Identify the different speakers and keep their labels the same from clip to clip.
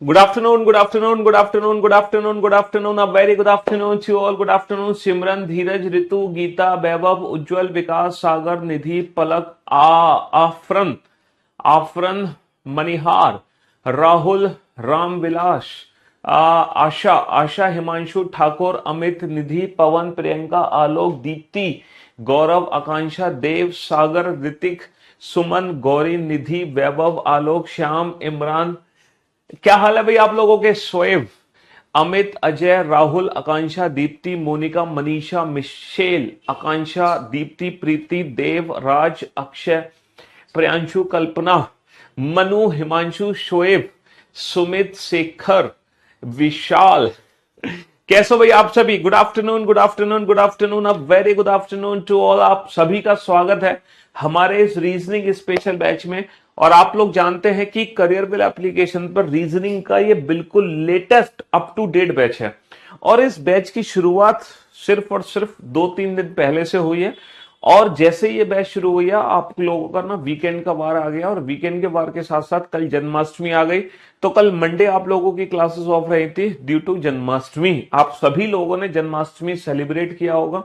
Speaker 1: Good afternoon, good afternoon, good afternoon, good afternoon, good afternoon. A very good afternoon to you all. Good afternoon, Simran, Dheeraj, Ritu, Geeta, Vaibhav, Ujjwal, Vikas, Sagar, Nidhi, Palak, Afran, Manihar, Rahul, Ram Vilas, आशा, हिमांशु, ठाकुर, अमित, निधि, पवन, प्रियंका, आलोक, दीप्ति, गौरव, आकांक्षा, देव, सागर, ऋतिक, सुमन, गौरी, निधि, वैभव, आलोक, श्याम, इमरान। क्या हाल है भाई आप लोगों के? Shoaib, Amit, Ajay, Rahul, Akanksha, Deepti, Monika, Manisha, Michelle, Akanksha, Deepti, Preeti, Dev, Raj, Akshay, Priyanshu, Kalpana, Manu, Himanshu, Shoaib, Sumit, Shekhar, Vishal. कैसे हो भाई आप सभी? Good afternoon, good afternoon, good afternoon, a very good afternoon to all. आप सभी का स्वागत है हमारे इस रीजनिंग स्पेशल बैच में। और आप लोग जानते हैं कि करियर बिल एप्लीकेशन पर रीजनिंग का ये बिल्कुल latest up to date batch है। और इस बैच की शुरुआत सिर्फ और सिर्फ 2-3 दिन पहले से हुई है। और जैसे ये बैच शुरू हुई है, आप लोगों का ना वीकेंड का वार आ गया, और वीकेंड के वार के साथ साथ कल जन्माष्टमी आ गई। तो कल मंडे आप लोगों की क्लासेस ऑफ रही थी ड्यू टू जन्माष्टमी। आप सभी लोगों ने जन्माष्टमी सेलिब्रेट किया होगा,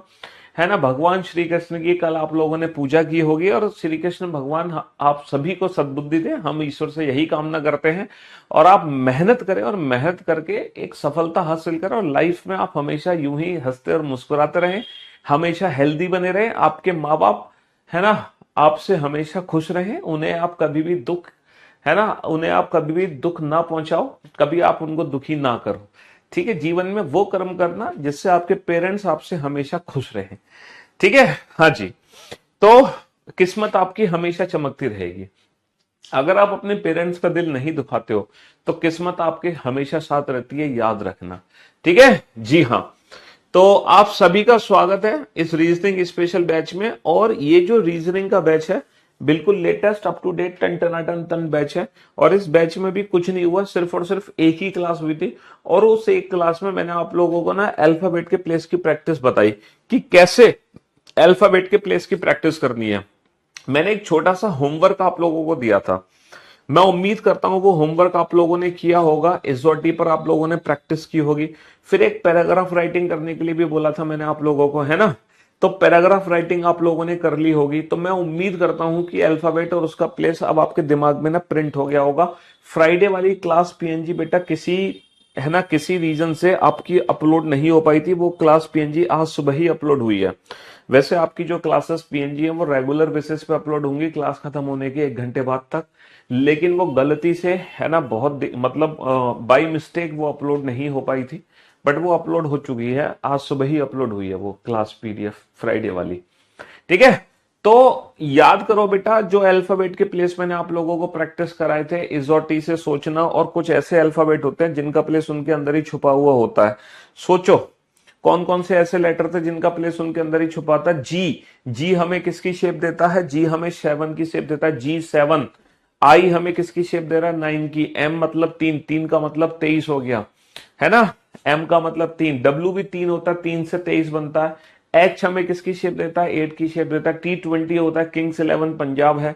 Speaker 1: है ना। भगवान श्री कृष्ण की कल आप लोगों ने पूजा की होगी, और श्री कृष्ण भगवान आप सभी को सद्बुद्धि दे, हम ईश्वर से यही कामना करते हैं। और आप मेहनत करें, और मेहनत करके एक सफलता हासिल करें, और लाइफ में आप हमेशा यूं ही हंसते और मुस्कुराते रहें, हमेशा हेल्दी बने रहें। आपके माँ बाप, है ना, आपसे हमेशा खुश रहें। उन्हें आप कभी भी दुख, है ना, उन्हें आप कभी भी दुख ना पहुंचाओ, कभी आप उनको दुखी ना करो। ठीक है, जीवन में वो कर्म करना जिससे आपके पेरेंट्स आपसे हमेशा खुश रहें। ठीक है, हाँ जी। तो किस्मत आपकी हमेशा चमकती रहेगी। अगर आप अपने पेरेंट्स का दिल नहीं दुखाते हो तो किस्मत आपके हमेशा साथ रहती है, याद रखना। ठीक है जी, हाँ। तो आप सभी का स्वागत है इस रीजनिंग स्पेशल बैच में। और ये जो रीजनिंग का बैच है बिल्कुल लेटेस्ट अप टू डेट टन टनाटन टन बैच है। और इस बैच में भी कुछ नहीं हुआ, सिर्फ और सिर्फ एक ही क्लास हुई थी। और उस एक क्लास में मैंने आप लोगों को ना अल्फाबेट के प्लेस की प्रैक्टिस बताई कि कैसे अल्फाबेट के प्लेस की प्रैक्टिस करनी है। मैंने एक छोटा सा होमवर्क आप लोगों को दिया था। मैं उम्मीद करता हूं वो होमवर्क आप लोगों ने किया होगा, एसओटी पर आप लोगों ने प्रैक्टिस की होगी। फिर एक पैराग्राफ राइटिंग करने के लिए भी बोला था मैंने आप लोगों को, है ना। तो पैराग्राफ राइटिंग आप लोगों ने कर ली होगी। तो मैं उम्मीद करता हूं कि अल्फाबेट और उसका प्लेस अब आपके दिमाग में ना प्रिंट हो गया होगा। फ्राइडे वाली क्लास पीएनजी बेटा किसी, है ना, किसी रीजन से आपकी अपलोड नहीं हो पाई थी। वो क्लास पीएनजी आज सुबह ही अपलोड हुई है। वैसे आपकी जो क्लासेस पीएनजी है वो रेगुलर बेसिस पे अपलोड होंगी क्लास खत्म होने के 1 घंटे बाद तक। लेकिन वो गलती से, है ना, बहुत मतलब बाय मिस्टेक वो अपलोड नहीं हो पाई थी। बट वो अपलोड हो चुकी है, आज सुबह ही अपलोड हुई है वो क्लास पीडीएफ फ्राइडे वाली। ठीक है, तो याद करो बेटा, जो अल्फाबेट के प्लेस मैंने आप लोगों को प्रैक्टिस कराए थे, इज और टी से सोचना। और कुछ ऐसे अल्फाबेट होते हैं जिनका प्लेस उनके अंदर ही छुपा हुआ होता है। सोचो कौन कौन से ऐसे लेटर थे जिनका प्लेस उनके अंदर ही छुपा था। जी, जी हमें किसकी शेप देता है? जी हमें 7 की शेप देता है, G7। आई हमें किसकी शेप दे रहा है? 9 की। एम मतलब 3, 3 का मतलब 23 हो गया, है ना। एम का मतलब 3, डब्ल्यू भी 3 होता है, 3 से 23 बनता है। एच हमें किसकी शेप देता है? 8 की शेप देता है। T20 होता है, किंग्स 11 पंजाब है।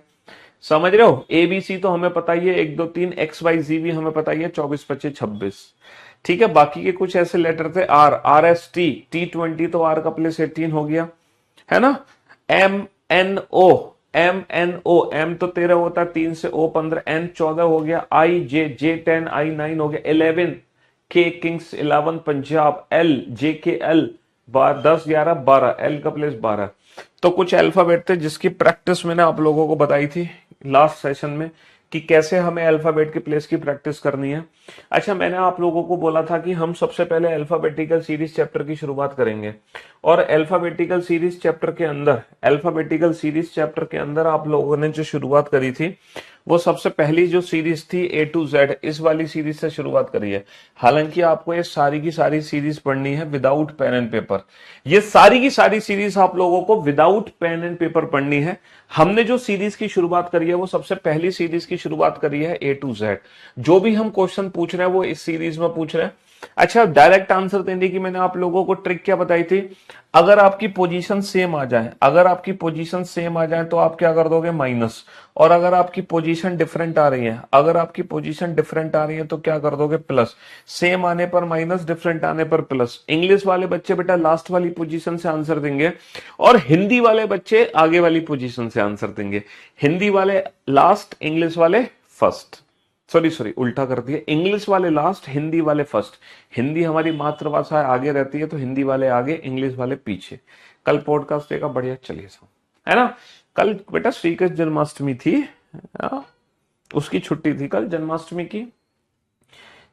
Speaker 1: समझ रहे हो? एबीसी तो हमें पता ही है, 1 2 3। XYZ भी हमें पता ही है, 24 25 26। ठीक है, बाकी के कुछ ऐसे लेटर थे। RST, T20 तो आर का प्लेस 18 हो गया, है ना। MNO, MNO, एम तो 13 होता है, 3 से O 15, N 14 हो गया। J 10, I 9 हो गया। 11 K Kings 11 Punjab. JKL 10 11 12, L का प्लेस 12। तो कुछ अल्फाबेट थे जिसकी प्रैक्टिस मैंने आप लोगों को बताई थी लास्ट सेशन में कि कैसे हमें अल्फाबेट के प्लेस की प्रैक्टिस करनी है। अच्छा, मैंने आप लोगों को बोला था कि हम सबसे पहले अल्फाबेटिकल सीरीज चैप्टर की शुरुआत करेंगे। और अल्फाबेटिकल सीरीज चैप्टर के अंदर आप लोगों ने जो शुरुआत करी थी वो सबसे पहली जो सीरीज थी A to Z, इस वाली सीरीज से शुरुआत करी है। हालांकि आपको ये सारी की सारी सीरीज पढ़नी है विदाउट पेन एंड पेपर। ये सारी की सारी सीरीज आप लोगों को विदाउट पेन एंड पेपर पढ़नी है। हमने जो सीरीज की शुरुआत करी है वो सबसे पहली सीरीज की शुरुआत करी है A to Z। जो भी हम क्वेश्चन पूछ रहे हैं वो इस सीरीज में पूछ रहे हैं। अच्छा, डायरेक्ट आंसर देने की मैंने आप लोगों को ट्रिक क्या बताई थी? अगर आपकी पोजीशन सेम आ जाए, अगर आपकी पोजीशन सेम आ जाए तो आप क्या कर दोगे? माइनस। और अगर आपकी पोजीशन डिफरेंट आ रही है, अगर आपकी पोजीशन डिफरेंट आ रही है तो क्या कर दोगे? प्लस। सेम आने पर माइनस, डिफरेंट आने पर प्लस। इंग्लिश वाले बच्चे बेटा लास्ट वाली पोजीशन से आंसर देंगे, और हिंदी वाले बच्चे आगे वाली पोजीशन से आंसर देंगे। हिंदी वाले लास्ट, इंग्लिश वाले फर्स्ट। सॉरी सॉरी, उल्टा कर दिया, इंग्लिश वाले लास्ट, हिंदी वाले फर्स्ट। हिंदी हमारी मातृभाषा है, आगे रहती है, तो हिंदी वाले आगे, इंग्लिश वाले पीछे। कल पॉडकास्ट देगा, बढ़िया, चलिए साहब, है ना। कल बेटा श्री कृष्ण जन्माष्टमी थी, उसकी छुट्टी थी कल, जन्माष्टमी की।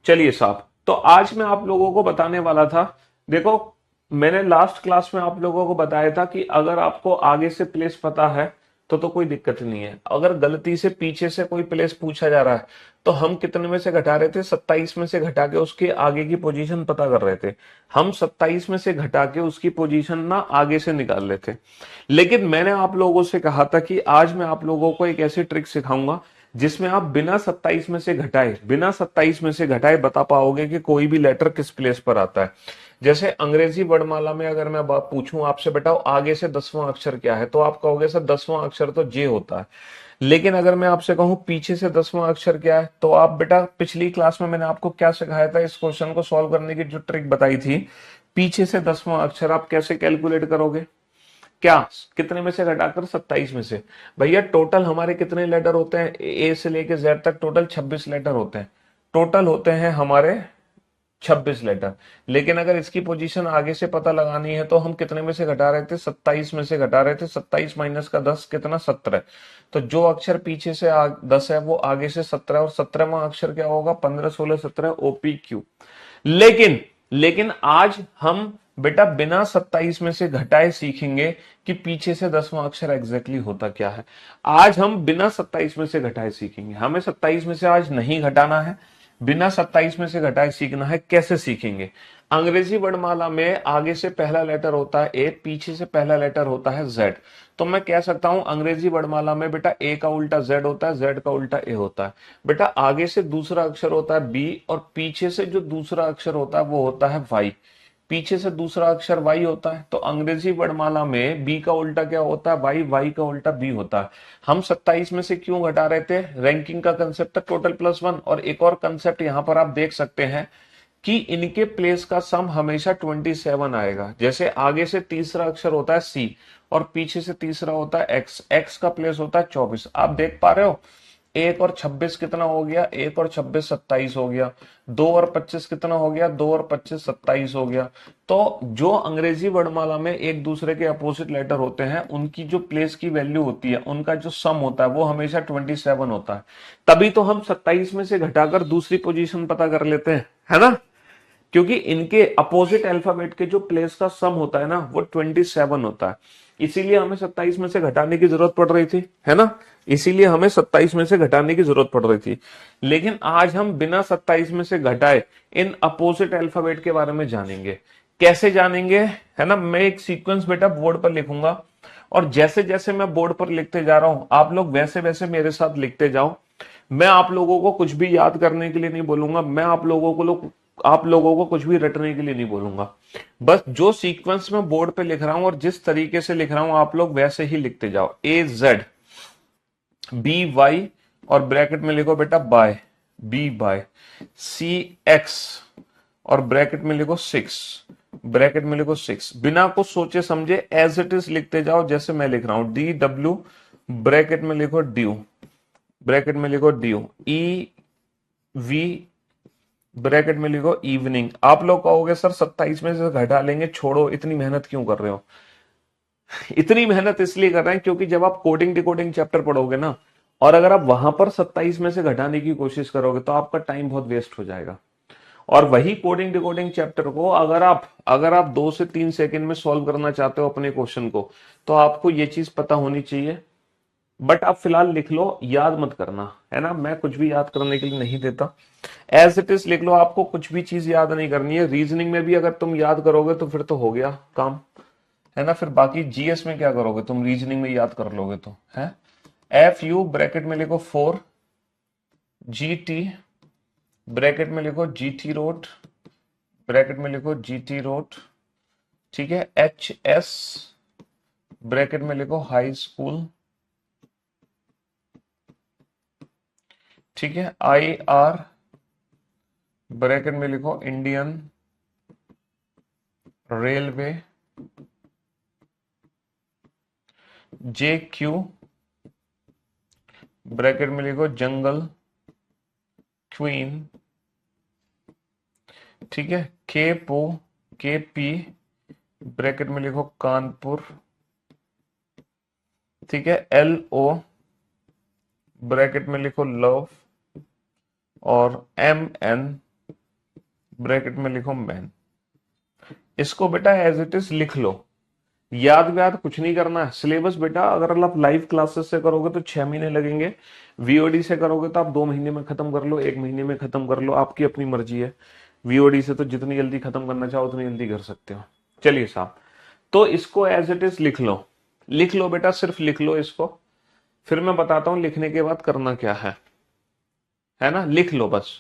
Speaker 1: चलिए साहब, तो आज मैं आप लोगों को बताने वाला था, देखो मैंने लास्ट क्लास में आप लोगों को बताया था कि अगर आपको आगे से प्लेस पता है तो कोई दिक्कत नहीं है। अगर गलती से पीछे से कोई प्लेस पूछा जा रहा है तो हम कितने में से घटा रहे थे? 27 में से घटा के उसके आगे की पोजीशन पता कर रहे थे। हम 27 में से घटा के उसकी पोजीशन ना आगे से निकाल रहे थे। लेकिन मैंने आप लोगों से कहा था कि आज मैं आप लोगों को एक ऐसी ट्रिक सिखाऊंगा जिसमें आप बिना 27 में से घटाए, बिना 27 में से घटाए बता पाओगे कि कोई भी लेटर किस प्लेस पर आता है। जैसे अंग्रेजी वर्णमाला में अगर मैं बात पूछूं आपसे, बताओ आगे से 10वां अक्षर क्या है, तो आप कहोगे सर 10वां अक्षर तो जे होता है। लेकिन अगर मैं आपसे कहूं पीछे से 10वां अक्षर क्या है, तो आप बेटा, पिछली क्लास में मैंने आपको क्या सिखाया था? इस क्वेश्चन को सॉल्व करने की जो ट्रिक बताई थी, पीछे से 10वां अक्षर आप कैसे कैलकुलेट करोगे? क्या? कितने में से घटाकर? 27 में से। भैया टोटल हमारे कितने लेटर होते हैं? ए से लेके जेड तक टोटल 26 लेटर होते हैं। टोटल होते हैं हमारे 26 लेटर। लेकिन अगर इसकी पोजीशन आगे से पता लगानी है तो हम कितने में से घटा रहे थे? 27 में से घटा रहे थे। 27 माइनस का 10 कितना? 17। तो जो अक्षर पीछे से 10 है वो आगे से 17, और 17वां अक्षर क्या होगा? 15 16 17 OPQ। लेकिन लेकिन आज हम बेटा बिना 27 में से घटाए सीखेंगे कि पीछे से 10वां अक्षर एग्जैक्टली होता क्या है। आज हम बिना 27 में से घटाए सीखेंगे। हमें 27 में से आज नहीं घटाना है, बिना 27 में से घटाए सीखना है। कैसे सीखेंगे? अंग्रेजी वर्णमाला में आगे से पहला लेटर होता है ए, पीछे से पहला लेटर होता है जेड। तो मैं कह सकता हूं अंग्रेजी वर्णमाला में बेटा ए का उल्टा जेड होता है, जेड का उल्टा ए होता है। बेटा आगे से दूसरा अक्षर होता है बी, और पीछे से जो दूसरा अक्षर होता है वो होता है वाई। पीछे से दूसरा अक्षर वाई होता है, तो अंग्रेजी वर्णमाला में बी का उल्टा क्या होता है? वाई, वाई का उल्टा बी होता है। हम 27 में से क्यों घटा रहे थे? रैंकिंग का कंसेप्ट है, टोटल प्लस 1। और एक और कंसेप्ट यहां पर आप देख सकते हैं कि इनके प्लेस का सम हमेशा 27 आएगा। जैसे आगे से तीसरा अक्षर होता है सी, और पीछे से तीसरा होता है एक्स, एक्स का प्लेस होता है 24। आप देख पा रहे हो? 1 और 26 कितना हो गया? 1 और 26 27 हो गया। 2 और 25 कितना हो गया? 2 और 25 27 हो गया। तो जो अंग्रेजी वर्णमाला में एक दूसरे के अपोजिट लेटर होते हैं उनकी जो प्लेस की वैल्यू होती है, उनका जो सम होता है वो हमेशा 27 होता है। तभी तो हम 27 में से घटाकर दूसरी पोजीशन पता कर लेते हैं, है ना। क्योंकि इनके अपोजिट अल्फाबेट के जो प्लेस का सम होता है ना वो 27 होता है। इसीलिए हमें 27 में से घटाने की जरूरत पड़ रही थी, है ना। इसीलिए हमें 27 में से घटाने की जरूरत पड़ रही थी। लेकिन आज हम बिना 27 में से घटाए इन अपोजिट अल्फाबेट के बारे में जानेंगे। कैसे जानेंगे, है ना। मैं एक सीक्वेंस बेटा बोर्ड पर लिखूंगा, और जैसे जैसे मैं बोर्ड पर लिखते जा रहा हूं आप लोग वैसे वैसे मेरे साथ लिखते जाओ। मैं आप लोगों को कुछ भी याद करने के लिए नहीं बोलूंगा, मैं आप लोगों को कुछ भी रटने के लिए नहीं बोलूंगा। बस जो सीक्वेंस में बोर्ड पे लिख रहा हूं और जिस तरीके से लिख रहा हूं आप लोग वैसे ही लिखते जाओ। AZ, BY, और ब्रैकेट में लिखो बेटा बाय, B/, CX, और ब्रैकेट में लिखो 6, ब्रैकेट में लिखो 6। बिना कुछ सोचे समझे एज इट इज लिखते जाओ जैसे मैं लिख रहा हूं। DW, ब्रैकेट में लिखो ड्यू, ब्रैकेट में लिखो ड्यू, EV, ब्रैकेट में लिखो इवनिंग। आप लोग कहोगे सर 27 में से घटा लेंगे, छोड़ो, इतनी मेहनत क्यों कर रहे हो? इतनी मेहनत इसलिए कर रहे हैं क्योंकि जब आप कोडिंग डिकोडिंग चैप्टर पढ़ोगे ना, और अगर आप वहां पर 27 में से घटाने की कोशिश करोगे तो आपका टाइम बहुत वेस्ट हो जाएगा। और वही कोडिंग डिकोडिंग चैप्टर को अगर आप 2 से 3 सेकंड में सॉल्व करना चाहते हो अपने क्वेश्चन को, तो आपको ये चीज पता होनी चाहिए। बट आप फिलहाल लिख लो, याद मत करना, है ना। मैं कुछ भी याद करने के लिए नहीं देता। एज इट इज लिख लो, आपको कुछ भी चीज याद नहीं करनी है। रीजनिंग में भी अगर तुम याद करोगे तो फिर तो हो गया काम, है ना। फिर बाकी जीएस में क्या करोगे तुम? रीजनिंग में याद कर लोगे तो है। FU, ब्रैकेट में लिखो 4, GT, ब्रैकेट में लिखो GT रोड, ब्रैकेट में लिखो जीटी रोड, ठीक है, HS ब्रैकेट में लिखो हाई स्कूल, ठीक है, IR ब्रैकेट में लिखो इंडियन रेलवे, JQ ब्रैकेट में लिखो जंगल क्वीन, ठीक है, KP ब्रैकेट में लिखो कानपुर, ठीक है, LO ब्रैकेट में लिखो लव, और MN ब्रैकेट में लिखो मैन। इसको बेटा एज इट इज लिख लो, याद व्याद कुछ नहीं करना है। सिलेबस बेटा अगर आप लाइव क्लासेस से करोगे तो 6 महीने लगेंगे, VOD से करोगे तो आप 2 महीने में खत्म कर लो, 1 महीने में खत्म कर लो, आपकी अपनी मर्जी है। VOD से तो जितनी जल्दी खत्म करना चाहो उतनी जल्दी कर सकते हो। चलिए साहब, तो इसको एज इट इज लिख लो, लिख लो बेटा, सिर्फ लिख लो इसको, फिर मैं बताता हूं लिखने के बाद करना क्या है ना, लिख लो बस।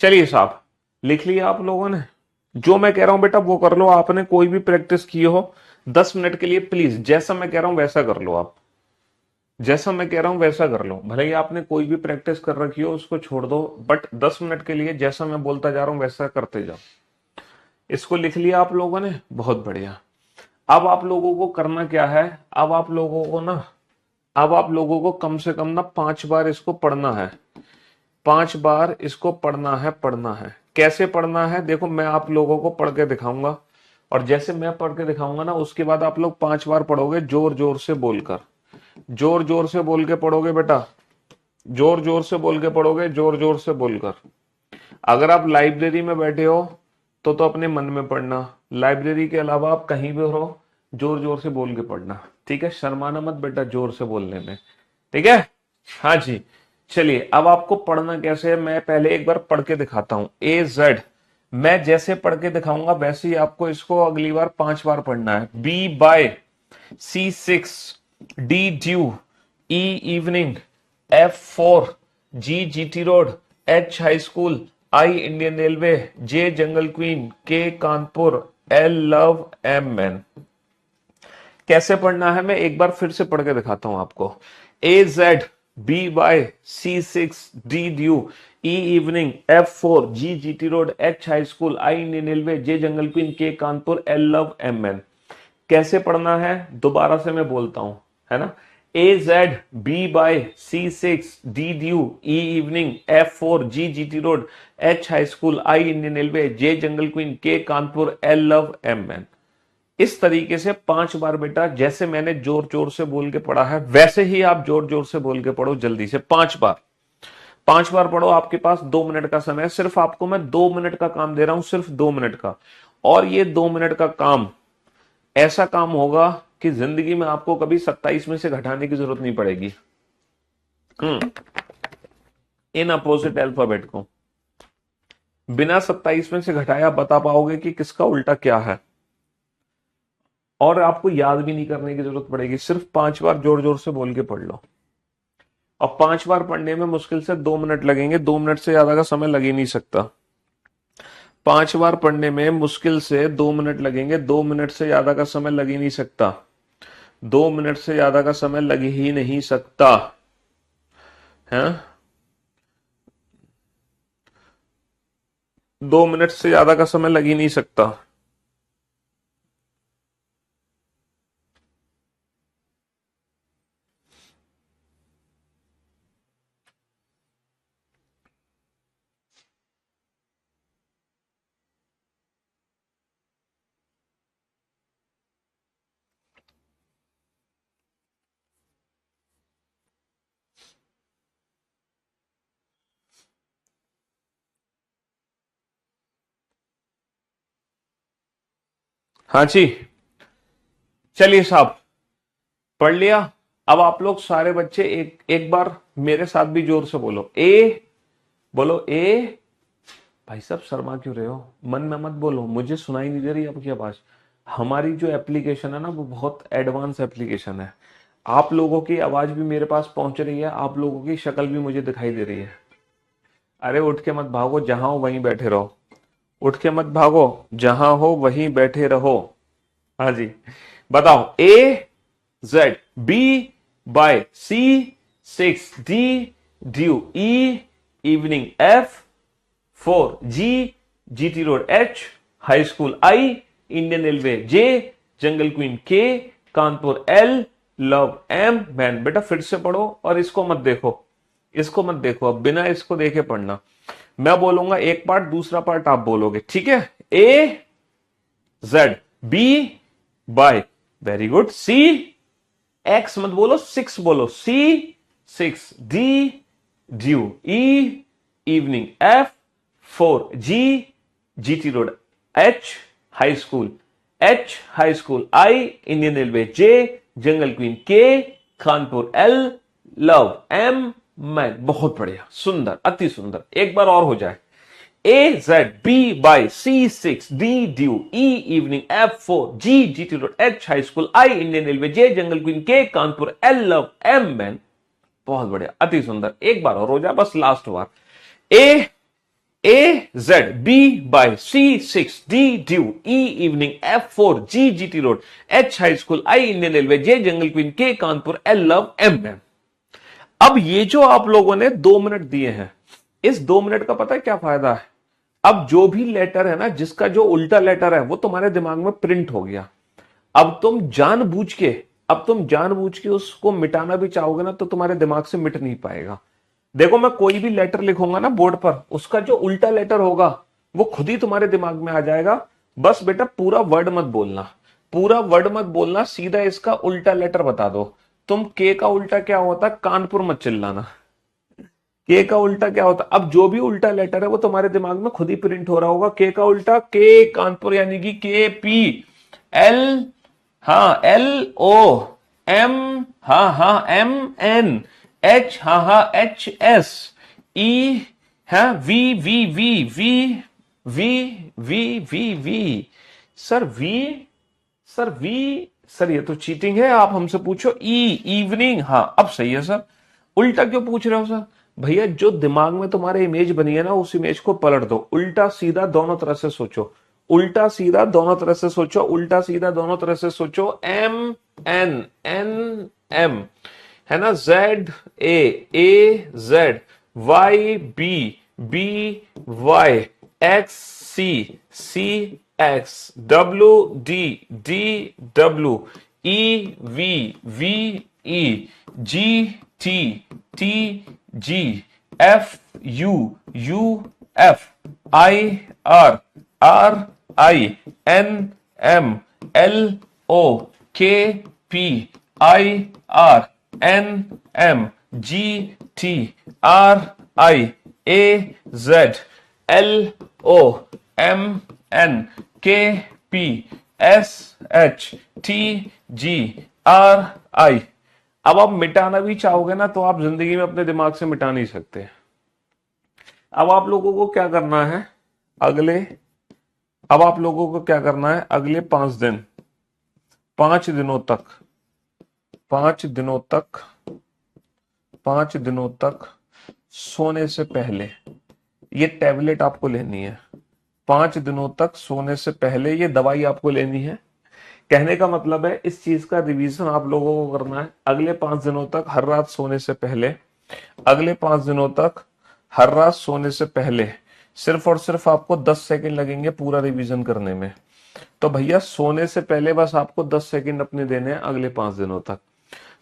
Speaker 1: चलिए साहब, लिख लिया आप लोगों ने? जो मैं कह रहा हूं बेटा वो कर लो, आपने कोई भी प्रैक्टिस की हो 10 मिनट के लिए प्लीज, जैसा मैं कह रहा हूं वैसा कर लो, आप जैसा मैं कह रहा हूं वैसा कर लो, भले ही आपने कोई भी प्रैक्टिस कर रखी हो उसको छोड़ दो, बट 10 मिनट के लिए जैसा मैं बोलता जा रहा हूं वैसा करते जाओ। इसको लिख लिया आप लोगों ने? बहुत बढ़िया। अब आप लोगों को करना क्या है, अब आप लोगों को ना, अब आप लोगों को कम से कम ना 5 बार इसको पढ़ना है, 5 बार इसको पढ़ना है। कैसे पढ़ना है देखो, मैं आप लोगों को पढ़ के दिखाऊंगा, और जैसे मैं पढ़ के दिखाऊंगा ना उसके बाद आप लोग 5 बार पढ़ोगे, जोर जोर से बोलकर, जोर जोर से बोल के पढ़ोगे बेटा, जोर जोर से बोल के पढ़ोगे, जोर जोर से बोलकर। अगर आप लाइब्रेरी में बैठे हो तो अपने मन में पढ़ना, लाइब्रेरी के अलावा आप कहीं भी रहो जोर जोर से बोल के पढ़ना, ठीक है, शर्माना मत बेटा जोर से बोलने में, ठीक है। हाँ जी, चलिए अब आपको पढ़ना कैसे है मैं पहले एक बार पढ़ के दिखाता हूं। AZ मैं जैसे पढ़ के दिखाऊंगा वैसे ही आपको इसको अगली बार 5 बार पढ़ना है। B bye, C6, D due, E evening, F4 G GT road, H high school, I Indian railway, J jungle queen, K Kanpur, L love, M man. कैसे पढ़ना है मैं एक बार फिर से पढ़ के दिखाता हूं आपको। AZ BY C6 D due, E evening, F4 G GT road, H high school, I Indian railway, J jungle queen, K Kanpur, L love, M man. कैसे पढ़ना है दोबारा से मैं बोलता हूं, है ना। AZ BY C6 D due, E evening, F4 G GT road, H high school, I Indian railway, J jungle queen, K Kanpur, L love, M man. इस तरीके से 5 बार बेटा, जैसे मैंने जोर जोर से बोल के पढ़ा है वैसे ही आप जोर जोर से बोल के पढ़ो, जल्दी से 5 बार, 5 बार पढ़ो। आपके पास 2 मिनट का समय है, सिर्फ आपको मैं 2 मिनट का काम दे रहा हूं, सिर्फ 2 मिनट का, और ये 2 मिनट का काम ऐसा काम होगा कि जिंदगी में आपको कभी 27 में से घटाने की जरूरत नहीं पड़ेगी। इन अपोजिट अल्फाबेट को बिना 27 में से घटाया बता पाओगे कि किसका उल्टा क्या है, और आपको याद भी नहीं करने की जरूरत पड़ेगी, सिर्फ 5 बार जोर जोर से बोल के पढ़ लो। और 5 बार पढ़ने में मुश्किल से 2 मिनट लगेंगे, 2 मिनट से ज्यादा का समय लग ही नहीं सकता। 5 बार पढ़ने में मुश्किल से 2 मिनट लगेंगे, 2 मिनट से ज्यादा का समय लग ही नहीं सकता, 2 मिनट से ज्यादा का समय लग ही नहीं सकता है। 2 मिनट से ज्यादा का समय लग ही नहीं सकता। हाँ जी, चलिए साहब, पढ़ लिया। अब आप लोग सारे बच्चे एक एक बार मेरे साथ भी जोर से बोलो, ए बोलो, ए। भाई साहब शर्मा क्यों रहे हो, मन में मत बोलो, मुझे सुनाई नहीं दे रही आपकी आवाज। हमारी जो एप्लीकेशन है ना वो बहुत एडवांस एप्लीकेशन है, आप लोगों की आवाज भी मेरे पास पहुंच रही है, आप लोगों की शक्ल भी मुझे दिखाई दे रही है। अरे उठ के मत भागो, जहां हो वहीं बैठे रहो। उठ के मत भागो, जहां हो वहीं बैठे रहो। हाँ जी, बताओ। A Z, B by, C six, D dew, E evening, F four, G GT road, H high school, I Indian railway, J jungle queen, K Kanpur, L love, M man. बेटा फिर से पढ़ो और इसको मत देखो, इसको मत देखो, अब बिना इसको देखे पढ़ना। मैं बोलूंगा एक पार्ट, दूसरा पार्ट आप बोलोगे, ठीक है। A Z, B by, very good, C X मत बोलो, सिक्स बोलो, C six, D dew, E evening, F four, G GT road, H high school, H high school, I Indian railway, J jungle queen, K Kanpur, L love, M man. बहुत बढ़िया, सुंदर, अति सुंदर। एक बार और हो जाए। A Z, B by, C six, D dew, E evening, F four, G GT road, H high school, I Indian railway, J jungle queen, K Kanpur, L love, M man. बहुत बढ़िया, अति सुंदर। एक बार और हो जाए, बस लास्ट बार। A Z, B by, C six, D dew, E evening, F four, G GT road, H high school, I Indian railway, J jungle queen, K Kanpur, L love, M man. अब ये जो आप लोगों ने 2 मिनट दिए हैं, इस 2 मिनट का पता है क्या फायदा है? अब जो भी लेटर है ना, जिसका जो उल्टा लेटर है वो तुम्हारे दिमाग में प्रिंट हो गया। अब तुम जानबूझ के उसको मिटाना भी चाहोगे ना, तो तुम्हारे दिमाग से मिट नहीं पाएगा। देखो, मैं कोई भी लेटर लिखूंगा ना बोर्ड पर, उसका जो उल्टा लेटर होगा वो खुद ही तुम्हारे दिमाग में आ जाएगा। बस बेटा पूरा वर्ड मत बोलना, पूरा वर्ड मत बोलना, सीधा इसका उल्टा लेटर बता दो। तुम के का उल्टा क्या होता है, कानपुर मत चिल्लाना। के का उल्टा क्या होता, अब जो भी उल्टा लेटर है वो तुम्हारे दिमाग में खुद ही प्रिंट हो रहा होगा। के का उल्टा, के कानपुर यानी कि के पी, एल हाँ एल ओ, एम हाँ एम एन, एच हाँ एच एस, ई हाँ V V V V V V V V sir V sir V sir ये तो चीटिंग है। आप हमसे पूछो ई इवनिंग, हाँ अब सही है सर। उल्टा क्यों पूछ रहे हो सर? भैया जो दिमाग में तुम्हारे इमेज बनी है ना, उस इमेज को पलट दो, उल्टा सीधा दोनों तरह से सोचो, उल्टा सीधा दोनों तरह से सोचो, उल्टा सीधा दोनों तरह से सोचो। एम एन एन एम है ना, Z A Z, Y B B Y, X C C X, W D D W, E V V E, G T T G, F U U F, I R R I, N M, L O, K P, I R, N M, G T, R I, A Z, L O, M N, K P, S H T G, R I. अब आप मिटाना भी चाहोगे ना, तो आप जिंदगी में अपने दिमाग से मिटा नहीं सकते। अब आप लोगों को क्या करना है, अगले अब आप लोगों को क्या करना है, अगले 5 दिन, 5 दिनों तक, 5 दिनों तक, 5 दिनों तक सोने से पहले ये टैबलेट आपको लेनी है। 5 दिनों तक सोने से पहले ये दवाई आपको लेनी है। कहने का मतलब है, इस चीज का रिवीजन आप लोगों को करना है। अगले 5 दिनों तक हर रात सोने से पहले, अगले 5 दिनों तक हर रात सोने से पहले सिर्फ और सिर्फ आपको 10 सेकंड लगेंगे पूरा रिवीजन करने में। तो भैया सोने से पहले बस आपको 10 सेकंड अपने देने हैं अगले 5 दिनों तक।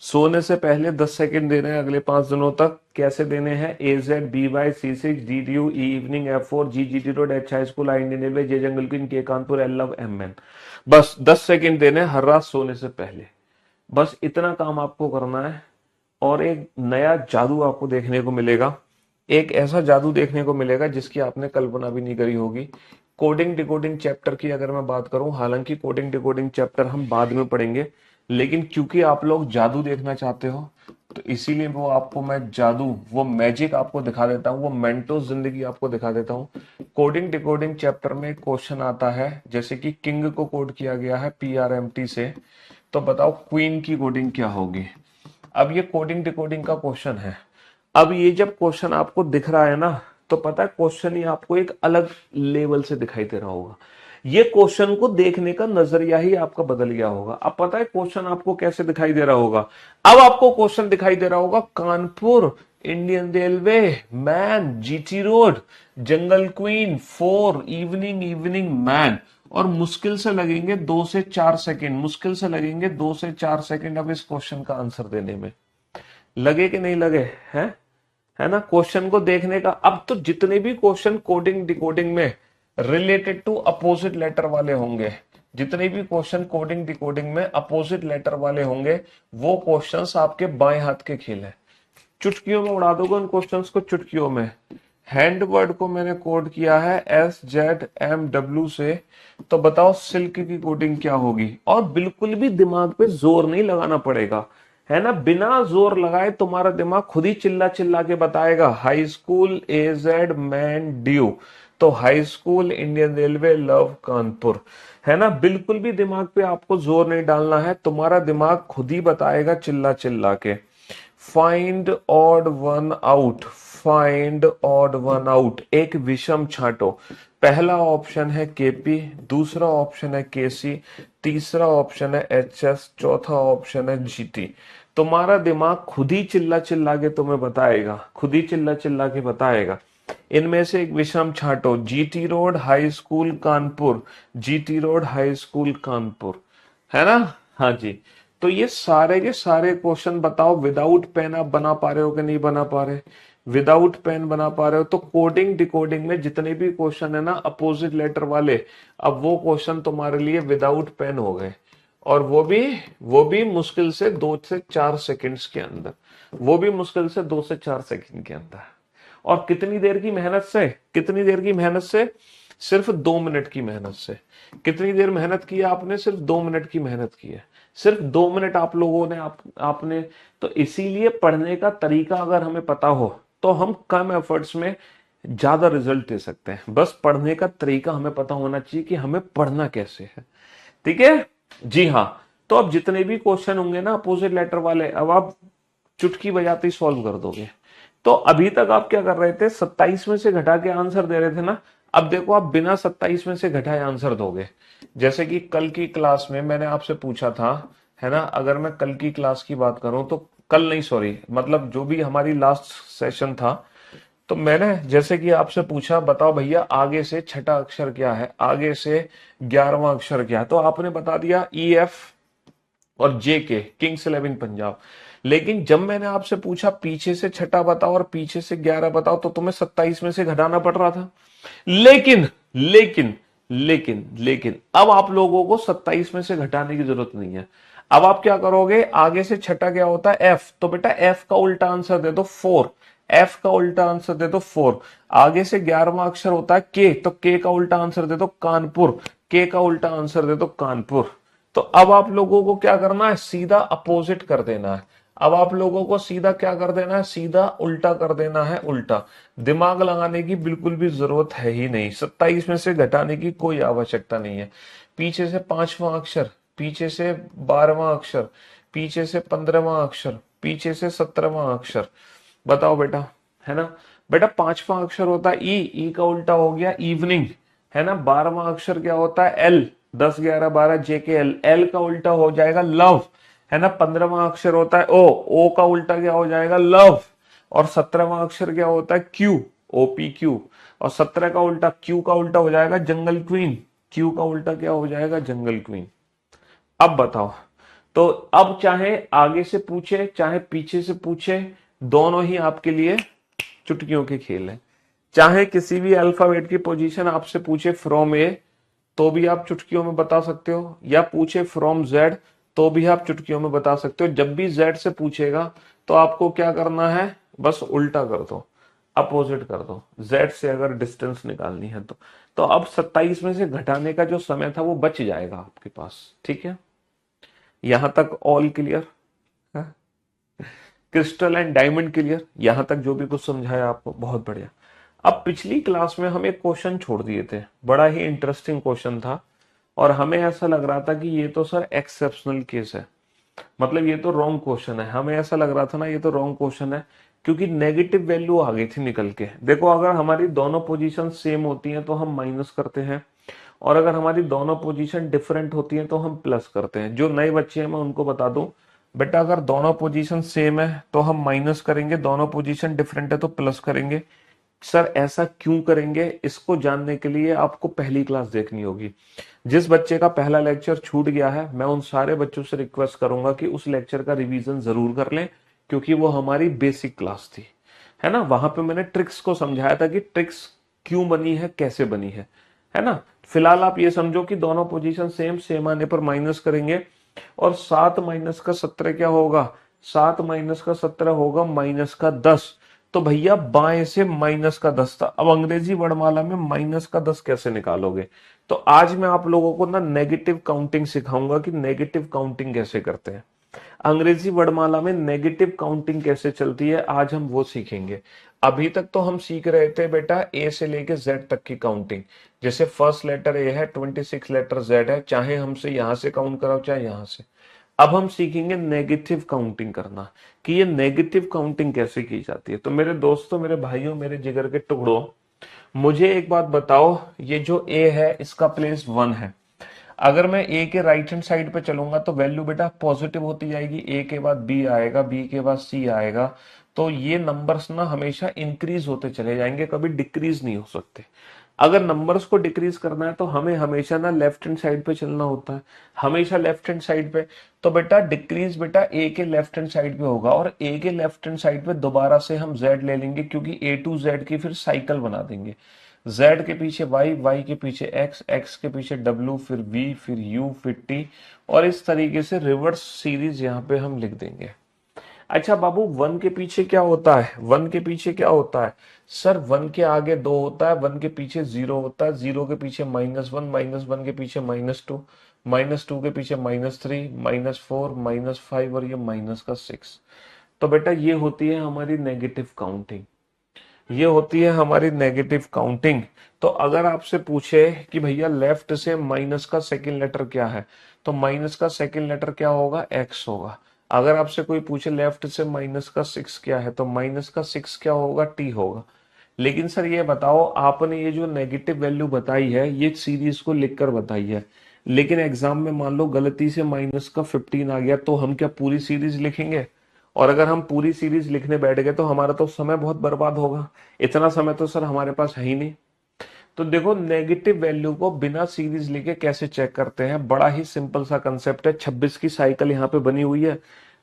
Speaker 1: सोने से पहले 10 सेकंड देने हैं अगले 5 दिनों तक। कैसे देने हैं? A Z, B Y, C six, D dew, E evening, F four, G G T road, H high school, I Indian railway, J jungle queen, K Kanpur, L love, M N. बस 10 second देने हर रात सोने से पहले। बस इतना काम आपको करना है। और एक नया जादू आपको देखने को मिलेगा, एक ऐसा जादू देखने को मिलेगा जिसकी आपने कल्पना भी नहीं करी होगी। कोडिंग डिकोडिंग चैप्टर की अगर मैं बात करूं, हालांकि कोडिंग डिकोडिंग चैप्टर हम बाद में पढ़ेंगे, लेकिन क्योंकि आप लोग जादू देखना चाहते हो, तो इसीलिए वो आपको मैं जादू, वो मैजिक आपको दिखा देता हूँ, वो मेंटोस जिंदगी आपको दिखा देता हूँ। कोडिंग डिकोडिंग चैप्टर में क्वेश्चन आता है, जैसे कि किंग को कोड किया गया है PRMT से, तो बताओ क्वीन की कोडिंग क्या होगी। अब ये कोडिंग डिकोडिंग का क्वेश्चन है। अब ये जब क्वेश्चन आपको दिख रहा है ना, तो पता है क्वेश्चन ही आपको एक अलग लेवल से दिखाई दे रहा होगा। ये क्वेश्चन को देखने का नजरिया ही आपका बदल गया होगा। अब पता है क्वेश्चन आपको कैसे दिखाई दे रहा होगा। अब आपको क्वेश्चन दिखाई दे रहा होगा Kanpur Indian railway man GT road jungle queen 4 evening evening man, और मुश्किल से लगेंगे 2 से 4 सेकंड, मुश्किल से लगेंगे 2 से 4 सेकंड अब इस क्वेश्चन का आंसर देने में। लगे कि नहीं लगे? है ना क्वेश्चन को देखने का। अब तो जितने भी क्वेश्चन कोडिंग डिकोडिंग में रिलेटेड टू अपोजिट लेटर वाले होंगे, जितने भी क्वेश्चन कोडिंग डिकोडिंग में अपोजिट लेटर वाले होंगे, वो क्वेश्चंस आपके बाएं हाथ के खेल है। चुटकियों में उड़ा दोगे उन क्वेश्चंस को, चुटकियों में। हैंड वर्ड को मैंने कोड किया है SZMW से, तो बताओ सिल्क की कोडिंग क्या होगी। और बिल्कुल भी दिमाग पे जोर नहीं लगाना पड़ेगा, है ना, बिना जोर लगाए तुम्हारा दिमाग खुद ही चिल्ला चिल्ला के बताएगा। High school AZ man dew, तो high school Indian railway love Kanpur, है ना। बिल्कुल भी दिमाग पे आपको जोर नहीं डालना है, तुम्हारा दिमाग खुद ही बताएगा चिल्ला चिल्ला के। Find odd one out, find odd one out, एक विषम छांटो। पहला ऑप्शन है KP, दूसरा ऑप्शन है KC, तीसरा ऑप्शन है HS, चौथा ऑप्शन है GT। तुम्हारा दिमाग खुद ही चिल्ला चिल्ला के तुम्हें बताएगा, खुद ही चिल्ला चिल्ला के बताएगा। इनमें से एक विषम छांटो, GT road high school Kanpur, GT road high school Kanpur, है ना। हाँ जी, तो ये सारे के सारे क्वेश्चन बताओ विदाउट पेन आप बना पा रहे हो कि नहीं बना पा रहे। विदाउट पेन बना पा रहे हो तो कोडिंग डिकोडिंग में जितने भी क्वेश्चन है ना अपोजिट लेटर वाले, अब वो क्वेश्चन तुम्हारे लिए विदाउट पेन हो गए। और वो भी मुश्किल से 2 से 4 सेकंड्स के अंदर, वो भी मुश्किल से 2 से 4 सेकंड के अंदर। और कितनी देर की मेहनत से, कितनी देर की मेहनत से, सिर्फ 2 मिनट की मेहनत से। कितनी देर मेहनत की है आपने? सिर्फ 2 मिनट की मेहनत की है, सिर्फ 2 मिनट आप लोगों ने आपने। तो इसीलिए पढ़ने का तरीका अगर हमें पता हो तो हम कम एफर्ट्स में ज्यादा रिजल्ट दे सकते हैं। बस पढ़ने का तरीका हमें पता होना चाहिए कि हमें पढ़ना कैसे है, ठीक है जी हाँ। तो अब जितने भी क्वेश्चन होंगे ना अपोजिट लेटर वाले, अब आप चुटकी बजाते ही सॉल्व कर दोगे। तो अभी तक आप क्या कर रहे थे, 27 में से घटा के आंसर दे रहे थे ना। अब देखो आप बिना 27 में से घटाए आंसर दोगे। जैसे कि कल की क्लास में मैंने आपसे पूछा था, है ना, अगर मैं कल की क्लास की बात करूं तो कल नहीं, सॉरी, मतलब जो भी हमारी लास्ट सेशन था, तो मैंने जैसे कि आपसे पूछा बताओ भैया आगे से छठा अक्षर क्या है, आगे से 11वां अक्षर क्या है, तो आपने बता दिया EF और JK, किंग्स 11 पंजाब। लेकिन जब मैंने आपसे पूछा पीछे से छठा बताओ और पीछे से 11 बताओ, तो तुम्हें 27 में से घटाना पड़ रहा था। लेकिन लेकिन लेकिन लेकिन अब आप लोगों को 27 में से घटाने की जरूरत नहीं है। अब आप क्या करोगे, आगे से छठा क्या होता है F, तो बेटा F का उल्टा आंसर दे दो 4, F का उल्टा आंसर दे दो 4। आगे से 11वां अक्षर होता है K, तो K का उल्टा आंसर दे दो कानपुर, K का उल्टा आंसर दे दो कानपुर। तो अब आप लोगों को क्या करना है, सीधा अपोजिट कर देना है। अब आप लोगों को सीधा क्या कर देना है, सीधा उल्टा कर देना है, उल्टा। दिमाग लगाने की बिल्कुल भी जरूरत है ही नहीं, 27 में से घटाने की कोई आवश्यकता नहीं है। पीछे से 5वां अक्षर, पीछे से 12वां अक्षर, पीछे से 15वां अक्षर, पीछे से 17वां अक्षर, बताओ बेटा, है ना। बेटा 5वां अक्षर होता है ई का उल्टा हो गया इवनिंग, है ना। 12वां अक्षर क्या होता है L, 10 11 12 JKL, L का उल्टा हो जाएगा लव, है ना। 15वां अक्षर होता है O का उल्टा क्या हो जाएगा लव। और 17वां अक्षर क्या होता है Q, OPQ। और 17 का उल्टा Q का उल्टा हो जाएगा जंगल क्वीन, Q का उल्टा क्या हो जाएगा जंगल क्वीन। अब बताओ, तो अब चाहे आगे से पूछे चाहे पीछे से पूछे, दोनों ही आपके लिए चुटकियों के खेल है। चाहे किसी भी अल्फाबेट की पोजीशन आपसे पूछे फ्रॉम ए, तो भी आप चुटकियों में बता सकते हो, या पूछे फ्रॉम जेड, तो भी आप चुटकियों में बता सकते हो। जब भी जेड से पूछेगा तो आपको क्या करना है, बस उल्टा कर दो, अपोजिट कर दो, जेड से अगर डिस्टेंस निकालनी है तो अब 27 में से घटाने का जो समय था वो बच जाएगा आपके पास, ठीक है। यहां तक all clear, crystal and diamond clear, यहां तक जो भी कुछ समझाया आपको बहुत बढ़िया। अब पिछली क्लास में हम एक क्वेश्चन छोड़ दिए थे, बड़ा ही इंटरेस्टिंग क्वेश्चन था, और हमें ऐसा लग रहा था कि ये तो सर एक्सेप्शनल केस है, मतलब ये तो रॉन्ग क्वेश्चन है। हमें ऐसा लग रहा था ना ये तो रॉन्ग क्वेश्चन है, क्योंकि नेगेटिव वैल्यू आ गई थी निकल के। देखो अगर हमारी दोनों पोजीशन सेम होती हैं तो हम माइनस करते हैं, और अगर हमारी दोनों पोजीशन डिफरेंट होती हैं तो हम प्लस करते हैं। जो नए बच्चे हैं मैं उनको बता दूं, बेटा अगर दोनों पोजीशन सेम है तो हम माइनस करेंगे, दोनों पोजीशन डिफरेंट है तो प्लस करेंगे। सर ऐसा क्यों करेंगे, इसको जानने के लिए आपको पहली क्लास देखनी होगी। जिस बच्चे का पहला लेक्चर छूट गया है, मैं उन सारे बच्चों से रिक्वेस्ट करूंगा कि उस लेक्चर का रिवीजन जरूर कर लें, क्योंकि वो हमारी बेसिक क्लास थी, है ना। वहां पे मैंने ट्रिक्स को समझाया था कि ट्रिक्स क्यों बनी है, कैसे बनी है ना। फिलहाल आप ये समझो कि दोनों पोजीशन सेम, सेम आने पर माइनस करेंगे, और 7 माइनस का 17 क्या होगा, 7 माइनस का 17 होगा माइनस का 10। तो भैया बाएं से माइनस का 10 था। अब अंग्रेजी वर्णमाला में माइनस का 10 कैसे निकालोगे। तो आज मैं आप लोगों को ना नेगेटिव काउंटिंग सिखाऊंगा कि नेगेटिव काउंटिंग कैसे करते हैं। अंग्रेजी वर्णमाला में नेगेटिव काउंटिंग कैसे चलती है, आज हम वो सीखेंगे। अभी तक तो हम सीख रहे थे बेटा ए से लेके जेड तक की काउंटिंग। जैसे फर्स्ट लेटर ए है, 26 लेटर जेड है, चाहे हमसे यहां से काउंट कराओ चाहे यहां से। अब हम सीखेंगे नेगेटिव काउंटिंग करना, कि ये नेगेटिव काउंटिंग कैसे की जाती है। तो मेरे दोस्तों, मेरे भाइयों, मेरे जिगर के टुकड़ों, मुझे एक बात बताओ, ये जो ए है इसका प्लेस 1 है। अगर मैं ए के राइट हैंड साइड पे चलूंगा तो वैल्यू बेटा पॉजिटिव होती जाएगी, ए के बाद बी आएगा, बी के बाद सी आएगा। तो ये नंबर्स ना हमेशा इंक्रीज होते चले जाएंगे, कभी डिक्रीज नहीं हो सकते। अगर नंबर्स को डिक्रीज करना है तो हमें हमेशा ना लेफ्ट हैंड साइड पे चलना होता है, हमेशा लेफ्ट हैंड साइड पे। तो बेटा डिक्रीज बेटा ए के लेफ्ट हैंड साइड पे होगा, और ए के लेफ्ट हैंड साइड पे दोबारा से हम जेड ले लेंगे, क्योंकि ए टू जेड की फिर साइकिल बना देंगे। z के पीछे y, y के पीछे x, x के पीछे w, फिर v, फिर u, फिर t, और इस तरीके से रिवर्स सीरीज यहाँ पे हम लिख देंगे। अच्छा बाबू, 1 के पीछे क्या होता है, 1 के पीछे क्या होता है। सर 1 के आगे 2 होता है, 1 के पीछे 0 होता है, 0 के पीछे -1, -1 के पीछे -2, -2 के पीछे -3, -4, -5, और ये माइनस का 6। तो बेटा ये होती है हमारी नेगेटिव काउंटिंग, ये होती है हमारी नेगेटिव काउंटिंग। तो अगर आपसे पूछे कि भैया लेफ्ट से माइनस का सेकंड लेटर क्या है, तो माइनस का सेकंड लेटर क्या होगा, एक्स होगा। अगर आपसे कोई पूछे लेफ्ट से माइनस का 6 क्या है, तो माइनस का 6 क्या होगा, टी होगा। लेकिन सर ये बताओ, आपने ये जो नेगेटिव वैल्यू बताई है ये सीरीज को लिखकर बताई है, लेकिन एग्जाम में मान लो गलती से माइनस का 15 आ गया, तो हम क्या पूरी सीरीज लिखेंगे। और अगर हम पूरी सीरीज लिखने बैठ गए तो हमारा तो समय बहुत बर्बाद होगा। इतना समय तो सर हमारे पास है ही नहीं। तो देखो नेगेटिव वैल्यू को बिना सीरीज लिखे कैसे चेक करते हैं, बड़ा ही सिंपल सा कंसेप्ट है। 26 की साइकिल यहाँ पे बनी हुई है,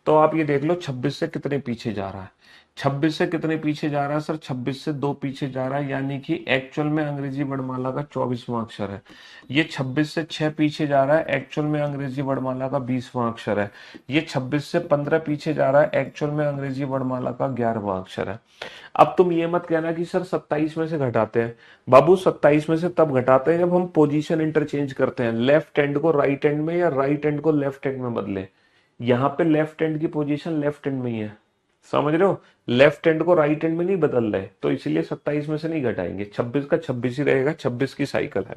Speaker 1: तो आप ये देख लो 26 से कितने पीछे जा रहा है। 26 से कितने पीछे जा रहा है सर, 26 से 2 पीछे जा रहा है, यानी कि एक्चुअल में अंग्रेजी वर्णमाला का 24वां अक्षर है। ये 26 से 6 पीछे जा रहा है, एक्चुअल में अंग्रेजी वर्णमाला का 20वां अक्षर है। ये 26 से 15 पीछे जा रहा है, एक्चुअल में अंग्रेजी वर्णमाला का 11वां अक्षर है। अब तुम ये मत कहना कि सर 27 में से घटाते हैं। बाबू 27 में से तब घटाते हैं जब हम पोजीशन इंटरचेंज करते हैं, लेफ्ट हैंड को राइट हैंड में या राइट हैंड को लेफ्ट हैंड में बदले। यहाँ पे लेफ्ट हैंड की पोजीशन लेफ्ट हैंड में ही है, समझ रहे हो। लेफ्ट हैंड को राइट हैंड में नहीं बदल रहे, तो इसीलिए 27 में से नहीं घटाएंगे, 26 का 26 ही रहेगा, 26 की साइकिल है।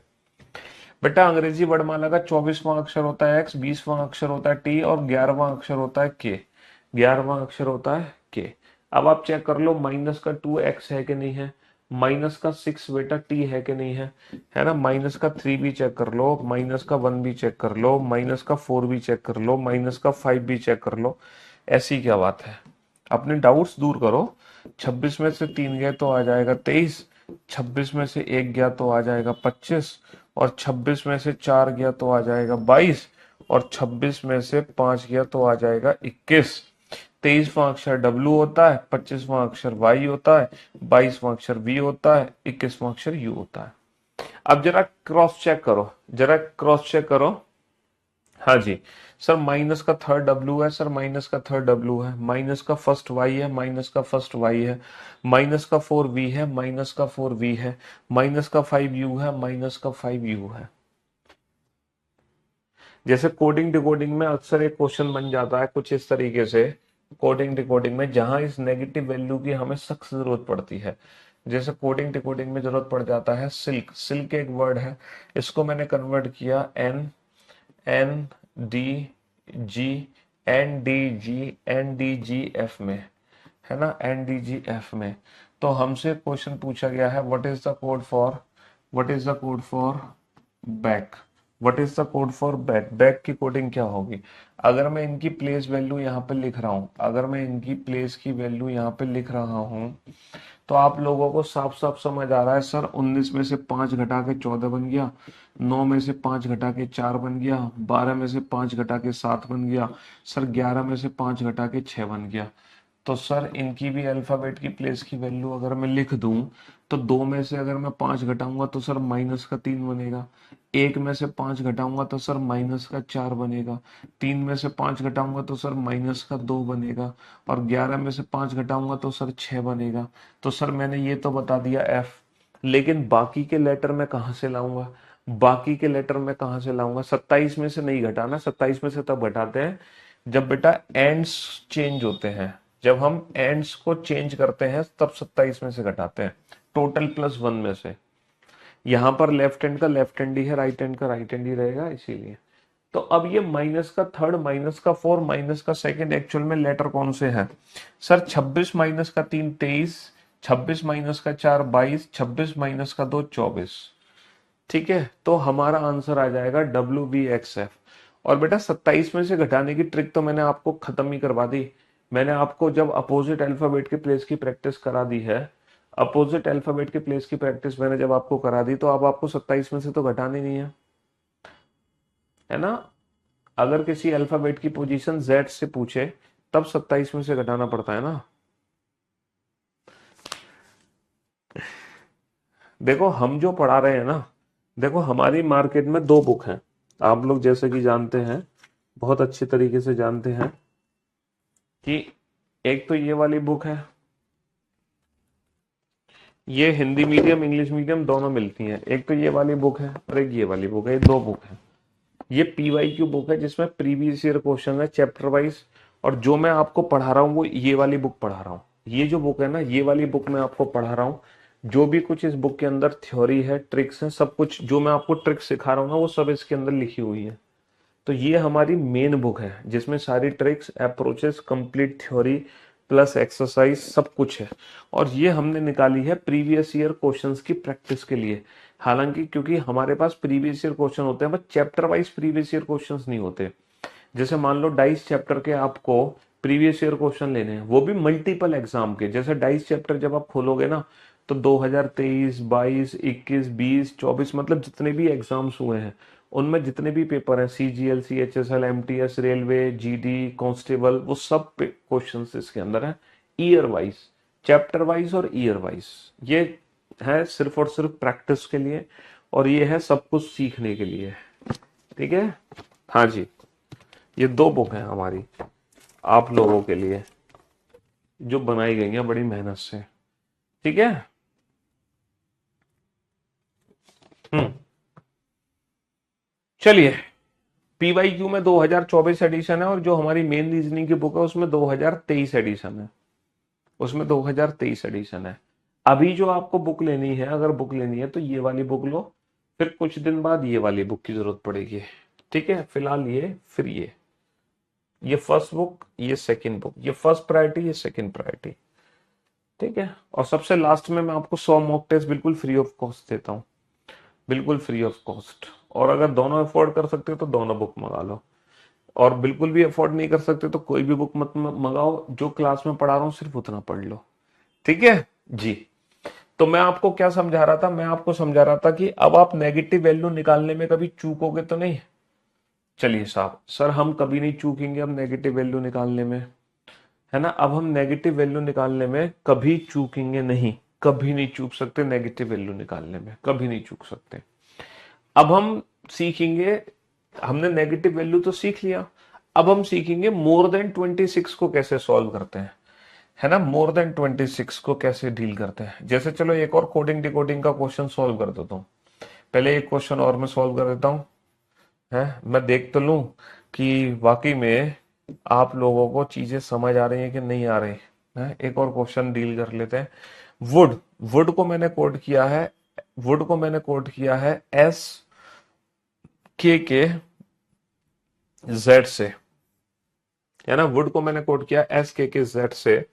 Speaker 1: बेटा अंग्रेजी वर्णमाला का 24वां अक्षर होता है एक्स, 20वां अक्षर होता है टी, और 11वां अक्षर होता है के। 11वां अक्षर होता है के। अब आप चेक कर लो माइनस का 2x है कि नहीं है, माइनस का 6 बेटा टी है कि नहीं है ना। माइनस का 3 भी चेक कर लो, माइनस का 1 भी चेक कर लो, माइनस का 4 भी चेक कर लो, माइनस का 5 भी चेक कर लो। ऐसी क्या बात है, अपने डाउट्स दूर करो। 26 में से 3 गए तो आ जाएगा 23, 26 में से 1 गया तो आ जाएगा 25, और 26 में से 4 गया तो आ जाएगा 22, और 26 में से 5 गया तो आ जाएगा 21। 23वां अक्षर W होता है, 25वां अक्षर Y होता है, 22वां अक्षर V होता है, 21वां अक्षर U होता है। अब जरा क्रॉस चेक करो, जरा क्रॉस चेक करो। हाँ जी सर, माइनस का थर्ड W है, सर माइनस का थर्ड W है, माइनस का फर्स्ट Y है, माइनस का फर्स्ट Y है, माइनस का 4V है, माइनस का 4V है, माइनस का 5U है, माइनस का 5U है। जैसे कोडिंग डिकोडिंग में अक्सर एक क्वेश्चन बन जाता है कुछ इस तरीके से, कोडिंग डिकोडिंग में जहां इस नेगेटिव वैल्यू की हमें सख्त जरूरत पड़ती है। जैसे कोडिंग डिकोडिंग में जरूरत पड़ जाता है सिल्क, सिल्क एक वर्ड है, इसको मैंने कन्वर्ट किया N N D G N D G F में, है ना, NDGF में। तो हमसे क्वेश्चन पूछा गया है what is the code for back, what is the code for back, back की कोडिंग क्या होगी। अगर मैं इनकी प्लेस वैल्यू यहाँ पे लिख रहा हूँ, अगर मैं इनकी प्लेस की वैल्यू यहाँ पे लिख रहा हूँ, तो आप लोगों को साफ साफ समझ आ रहा है सर 19 में से 5 घटा के 14 बन गया, 9 में से 5 घटा के 4 बन गया, 12 में से 5 घटा के 7 बन गया, सर 11 में से 5 घटा के 6 बन गया। तो सर इनकी भी अल्फाबेट की प्लेस की वैल्यू अगर मैं लिख दूं, तो 2 में से अगर मैं 5 घटाऊंगा तो सर माइनस का 3 बनेगा, 1 में से 5 घटाऊंगा तो सर माइनस का 4 बनेगा, 3 में से 5 घटाऊंगा तो सर माइनस का 2 बनेगा, और 11 में से 5 घटाऊंगा तो सर 6 बनेगा। तो सर मैंने ये तो बता दिया एफ, लेकिन बाकी के लेटर मैं कहाँ से लाऊंगा, बाकी के लेटर मैं कहाँ से लाऊंगा। 27 में से नहीं घटाना, 27 में से तब घटाते हैं जब बेटा एंड्स चेंज होते हैं, जब हम एंड्स को चेंज करते हैं तब 27 में से घटाते हैं, टोटल प्लस 1 में से। यहां पर लेफ्ट हैंड का लेफ्ट हैंड ही है, राइट हैंड का राइट हैंड ही रहेगा, इसीलिए। तो अब ये माइनस का थर्ड, माइनस का 4, माइनस का सेकंड एक्चुअल में लेटर कौन से हैं सर। 26 माइनस का 3 23, 26 माइनस का 4 22, 26 माइनस का 2 24। ठीक है, तो हमारा आंसर आ जाएगा WVXF। और बेटा 27 में से घटाने की ट्रिक तो मैंने आपको खत्म ही करवा दी। मैंने आपको जब अपोजिट अल्फाबेट के प्लेस की प्रैक्टिस करा दी है, अपोजिट अल्फाबेट के प्लेस की प्रैक्टिस मैंने जब आपको करा दी, तो अब आपको 27 में से तो घटानी नहीं है ना। अगर किसी अल्फाबेट की पोजीशन Z से पूछे तब 27 में से घटाना पड़ता है ना। देखो हम जो पढ़ा रहे हैं ना, देखो हमारी मार्केट में 2 बुक हैं, आप लोग जैसे कि जानते हैं, बहुत अच्छी तरीके से जानते हैं कि एक तो ये वाली बुक है, ये हिंदी मीडियम इंग्लिश मीडियम दोनों मिलती हैं, एक तो ये वाली बुक है और एक ये वाली बुक है, ये 2 बुक है। ये PYQ बुक है जिसमें प्रीवियस ईयर क्वेश्चन है चैप्टर वाइज, और जो मैं आपको पढ़ा रहा हूँ वो ये वाली बुक पढ़ा रहा हूँ। ये जो बुक है ना, ये वाली बुक मैं आपको पढ़ा रहा हूँ। जो भी कुछ इस बुक के अंदर थ्योरी है, ट्रिक्स है, सब कुछ जो मैं आपको ट्रिक्स सिखा रहा हूँ ना, वो सब इसके अंदर लिखी हुई है। तो ये हमारी मेन बुक है जिसमें सारी tricks, approaches, complete theory plus exercise सब कुछ है। और ये हमने निकाली है प्रीवियस ईयर क्वेश्चंस की प्रैक्टिस के लिए। हालांकि क्योंकि हमारे पास प्रीवियस ईयर क्वेश्चन होते हैं, but chapter wise previous year questions नहीं होते। जैसे मान लो डाइस चैप्टर के आपको प्रीवियस ईयर क्वेश्चन लेने हैं, वो भी मल्टीपल एग्जाम के। जैसे डाइस चैप्टर जब आप खोलोगे ना, तो 2023, 22, 21, 20, 24 मतलब जितने भी एग्जाम्स हुए हैं, उनमें जितने भी पेपर हैं, CGL, CHSL, MTS, railway, GD, constable, वो सब क्वेश्चन इसके अंदर है, ईयर वाइज, चैप्टर वाइज और ईयर वाइज। ये है सिर्फ और सिर्फ प्रैक्टिस के लिए, और ये है सब कुछ सीखने के लिए। ठीक है, हाँ जी, ये 2 बुक हैं हमारी आप लोगों के लिए, जो बनाई गई हैं बड़ी मेहनत से। ठीक है, हम्म, चलिए। PYQ में 2024 एडिशन है, और जो हमारी मेन रीजनिंग की बुक है उसमें 2023 एडिशन है, उसमें 2023 एडिशन है। अभी जो आपको बुक लेनी है, अगर बुक लेनी है तो ये वाली बुक लो, फिर कुछ दिन बाद ये वाली बुक की जरूरत पड़ेगी। ठीक है, फिलहाल ये, फिर ये फर्स्ट बुक, ये सेकंड बुक, ये फर्स्ट प्रायोरिटी, ये सेकंड प्रायोरिटी। ठीक है, और सबसे लास्ट में मैं आपको 100 मॉक टेस्ट बिल्कुल फ्री ऑफ कॉस्ट देता हूँ, बिल्कुल फ्री ऑफ कॉस्ट। और अगर दोनों अफोर्ड कर सकते हो तो दोनों बुक मंगा लो, और बिल्कुल भी अफोर्ड नहीं कर सकते तो कोई भी बुक मत मंगाओ, जो क्लास में पढ़ा रहा हूँ सिर्फ उतना पढ़ लो। ठीक है जी। तो मैं आपको क्या समझा रहा था, मैं आपको समझा रहा था कि अब आप नेगेटिव वैल्यू निकालने में कभी चूकोगे तो नहीं। चलिए साहब, सर हम कभी नहीं चूकेंगे अब नेगेटिव वैल्यू निकालने में, है ना। अब हम नेगेटिव वैल्यू निकालने में कभी चूकेंगे नहीं, कभी नहीं चूक सकते नेगेटिव वैल्यू निकालने में, कभी नहीं चूक सकते। अब हम सीखेंगे, हमने नेगेटिव वैल्यू तो सीख लिया, अब हम सीखेंगे मोर देन 26 को कैसे सॉल्व करते हैं, है ना। मोर देन 26 को कैसे डील करते हैं। जैसे चलो एक और कोडिंग डिकोडिंग का क्वेश्चन सॉल्व कर देता हूँ, पहले एक क्वेश्चन और मैं सॉल्व कर देता हूँ, है। मैं देख तो लूं कि वाकई में आप लोगों को चीजें समझ आ रही हैं कि नहीं आ रही है। एक और क्वेश्चन डील कर लेते हैं। वुड, वुड को मैंने कोड किया है, वुड को मैंने कोड किया है SKK Z से, है ना। वुड को मैंने कोड किया SKK Z से,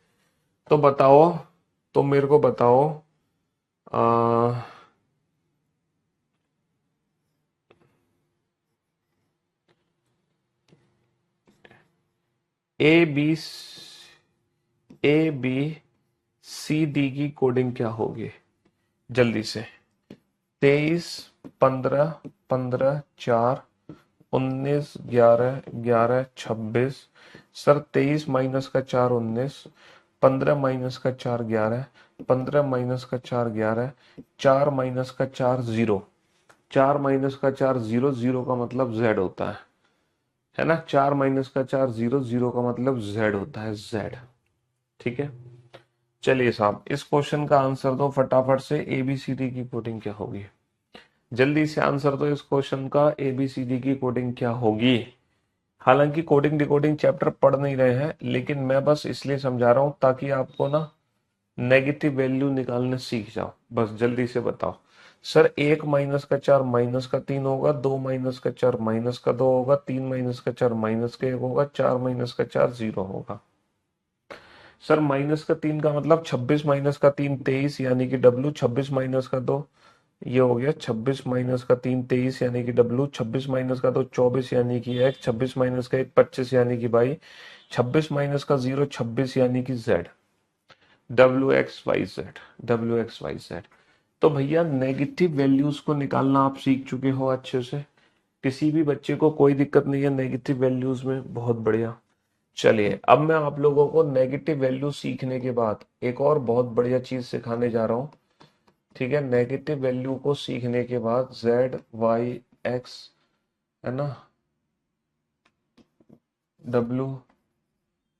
Speaker 1: तो बताओ, तो मेरे को बताओ, आ, A B A B C D की कोडिंग क्या होगी? जल्दी से। 23, 15, 15, 4, 19, 11, 11, 26। सर 23 माइनस का 4 19, 15 माइनस का 4 11, 15 माइनस का 4 11, 4 माइनस का 4 0, 4 माइनस का 4 0, 0 का मतलब z होता है ना? 4 माइनस का 4 0, 0 का मतलब z होता है, z। ठीक है, चलिए साहब इस क्वेश्चन का आंसर दो फटाफट से। एबीसीडी की कोडिंग क्या होगी? जल्दी से आंसर दो इस क्वेश्चन का, एबीसीडी की कोडिंग क्या होगी? हालांकि कोडिंग डिकोडिंग चैप्टर पढ़ नहीं रहे हैं, लेकिन मैं बस इसलिए समझा रहा हूं ताकि आपको ना नेगेटिव वैल्यू निकालने सीख जाओ। बस जल्दी से बताओ। सर 1 माइनस का 4 माइनस का 3 होगा, 2 माइनस का 4 माइनस का 2 होगा, 3 माइनस का 4 माइनस का 1 होगा, 4 माइनस का 4 0 होगा। सर माइनस का 3 का मतलब 26 माइनस का 3 23 यानी कि डब्ल्यू, 26 माइनस का 2 ये हो गया, 26 माइनस का 3 23 यानी कि डब्ल्यू, 26 माइनस का 2 24 यानी कि एक, 26 माइनस का 1 25 यानी कि बाई, 26 माइनस का 0 26 यानी कि Z, W X Y Z, W X Y Z. तो भैया नेगेटिव वैल्यूज को निकालना आप सीख चुके हो अच्छे से, किसी भी बच्चे को कोई दिक्कत नहीं है नेगेटिव वैल्यूज में, बहुत बढ़िया। चलिए अब मैं आप लोगों को नेगेटिव वैल्यू सीखने के बाद एक और बहुत बढ़िया चीज सिखाने जा रहा हूं। ठीक है, नेगेटिव वैल्यू को सीखने के बाद z y x है ना, w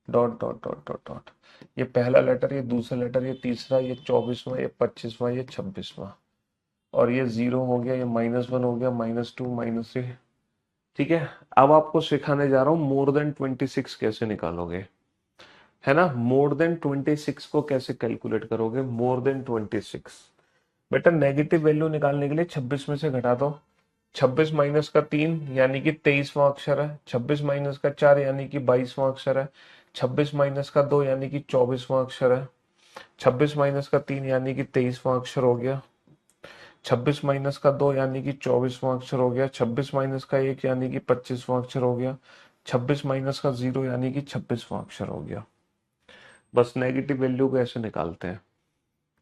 Speaker 1: dot dot dot dot dot, ये पहला लेटर, ये दूसरा लेटर, ये तीसरा, ये 24वां, ये 25वां, ये 26वां, और ये 0 हो गया, ये -1 हो गया, -2 -3। ठीक है, अब आपको सिखाने जा रहा हूं मोर देन 26 कैसे निकालोगे, है ना? मोर देन 26 को कैसे कैलकुलेट करोगे? मोर देन 26 बेटा नेगेटिव वैल्यू निकालने के लिए 26 में से घटा दो। 26 माइनस का 3 यानी कि 23वां अक्षर है, 26 माइनस का 4 यानी कि 22वां अक्षर है, 26 माइनस का 2 यानी कि 24वां अक्षर है, 26 माइनस का 3 यानी कि 23वां अक्षर हो गया, 26 माइनस का 2 यानी कि 24वां अक्षर हो गया, 26 माइनस का 1 यानी कि 25वां अक्षर हो गया, 26 माइनस का 0 यानी कि 26वां अक्षर हो गया। बस नेगेटिव वैल्यू को ऐसे निकालते हैं,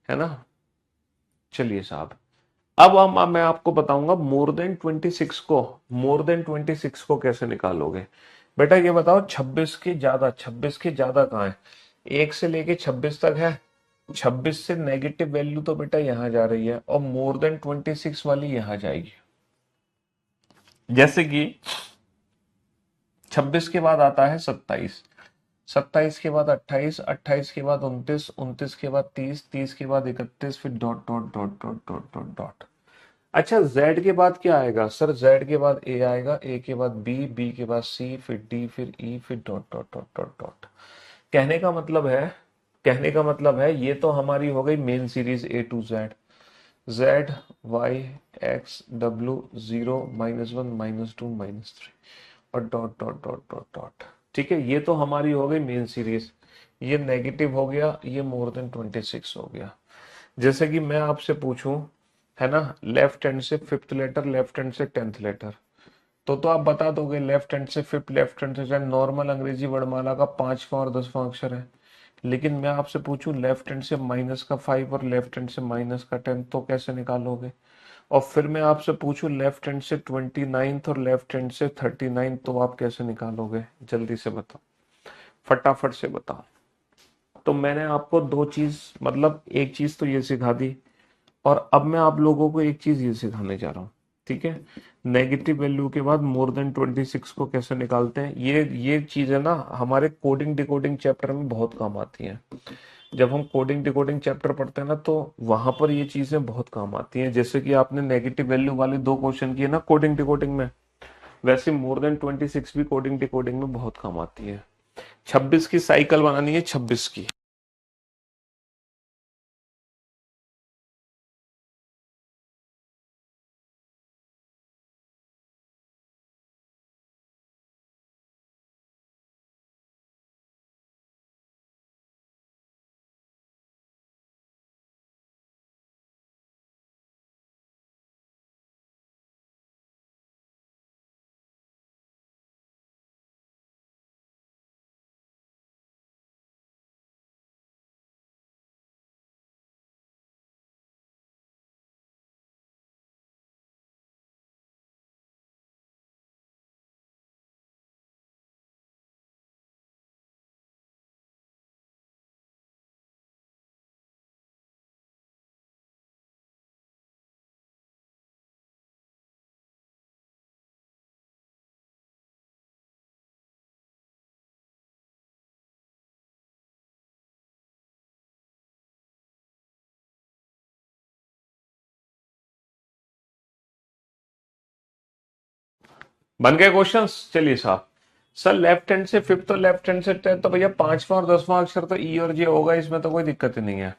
Speaker 1: है ना? चलिए साहब, अब मैं आपको बताऊंगा मोर देन 26 को, मोर देन 26 को कैसे निकालोगे। बेटा ये बताओ 26 के ज्यादा, 26 के ज्यादा कहाँ है? 1 से लेके 26 तक है, 26 से नेगेटिव वैल्यू तो बेटा यहां जा रही है, और मोर देन 26 वाली यहां जाएगी। जैसे कि 26 के बाद आता है 27, 27 के बाद 28, 28 के बाद 29, 29 के बाद 30, 30 के बाद 31, फिर dot dot dot dot dot dot dot. अच्छा z के बाद क्या आएगा? सर z के बाद a आएगा, a के बाद b, b के बाद c, फिर d, फिर e, फिर dot dot dot dot dot. कहने का मतलब है, कहने का मतलब है ये तो हमारी हो गई main series a to z, z y x w 0 -1 -2 -3 और dot dot dot dot dot. ठीक है, ये तो हमारी हो गई मेन सीरीज। ये नेगेटिव हो गया, ये मोर देन 26 हो गया। जैसे कि मैं आपसे पूछूं, है ना, लेफ्ट हैंड से फिफ्थ लेटर, लेफ्ट हैंड से 10th लेटर, तो आप बता दोगे लेफ्ट हैंड से फिफ्थ, लेफ्ट हैंड से 10, नॉर्मल अंग्रेजी वर्णमाला का 5वां और 10वां अक्षर है। लेकिन मैं आपसे पूछूं लेफ्ट हैंड से माइनस का 5 और लेफ्ट हैंड से माइनस का 10, तो कैसे निकालोगे? और फिर मैं आपसे पूछूं लेफ्ट हैंड से 29th और लेफ्ट हैंड से 39, तो आप कैसे निकालोगे? जल्दी से बताओ, फटाफट से बताओ। तो मैंने आपको दो चीज, मतलब एक चीज तो ये सिखा दी, और अब मैं आप लोगों को एक चीज ये सिखाने जा रहा हूँ। ठीक है, नेगेटिव वैल्यू के बाद मोर देन 26 को कैसे निकालते हैं, ये चीज है ना हमारे कोडिंग डिकोडिंग चैप्टर में बहुत काम आती है। जब हम कोडिंग डिकोडिंग चैप्टर पढ़ते हैं ना, तो वहां पर ये चीजें बहुत काम आती हैं। जैसे कि आपने नेगेटिव वैल्यू वाले दो क्वेश्चन किए ना कोडिंग डिकोडिंग में, वैसे मोर देन 26 भी कोडिंग डिकोडिंग में बहुत काम आती है। 26 की साइकिल बनानी है, 26 की। बन गए क्वेश्चंस। चलिए साहब, सर लेफ्ट हैंड से फिफ्थ और लेफ्ट हैंड से टेंथ, तो भैया पांचवा और दसवां अक्षर तो ई और जे होगा, इसमें तो कोई दिक्कत ही नहीं है।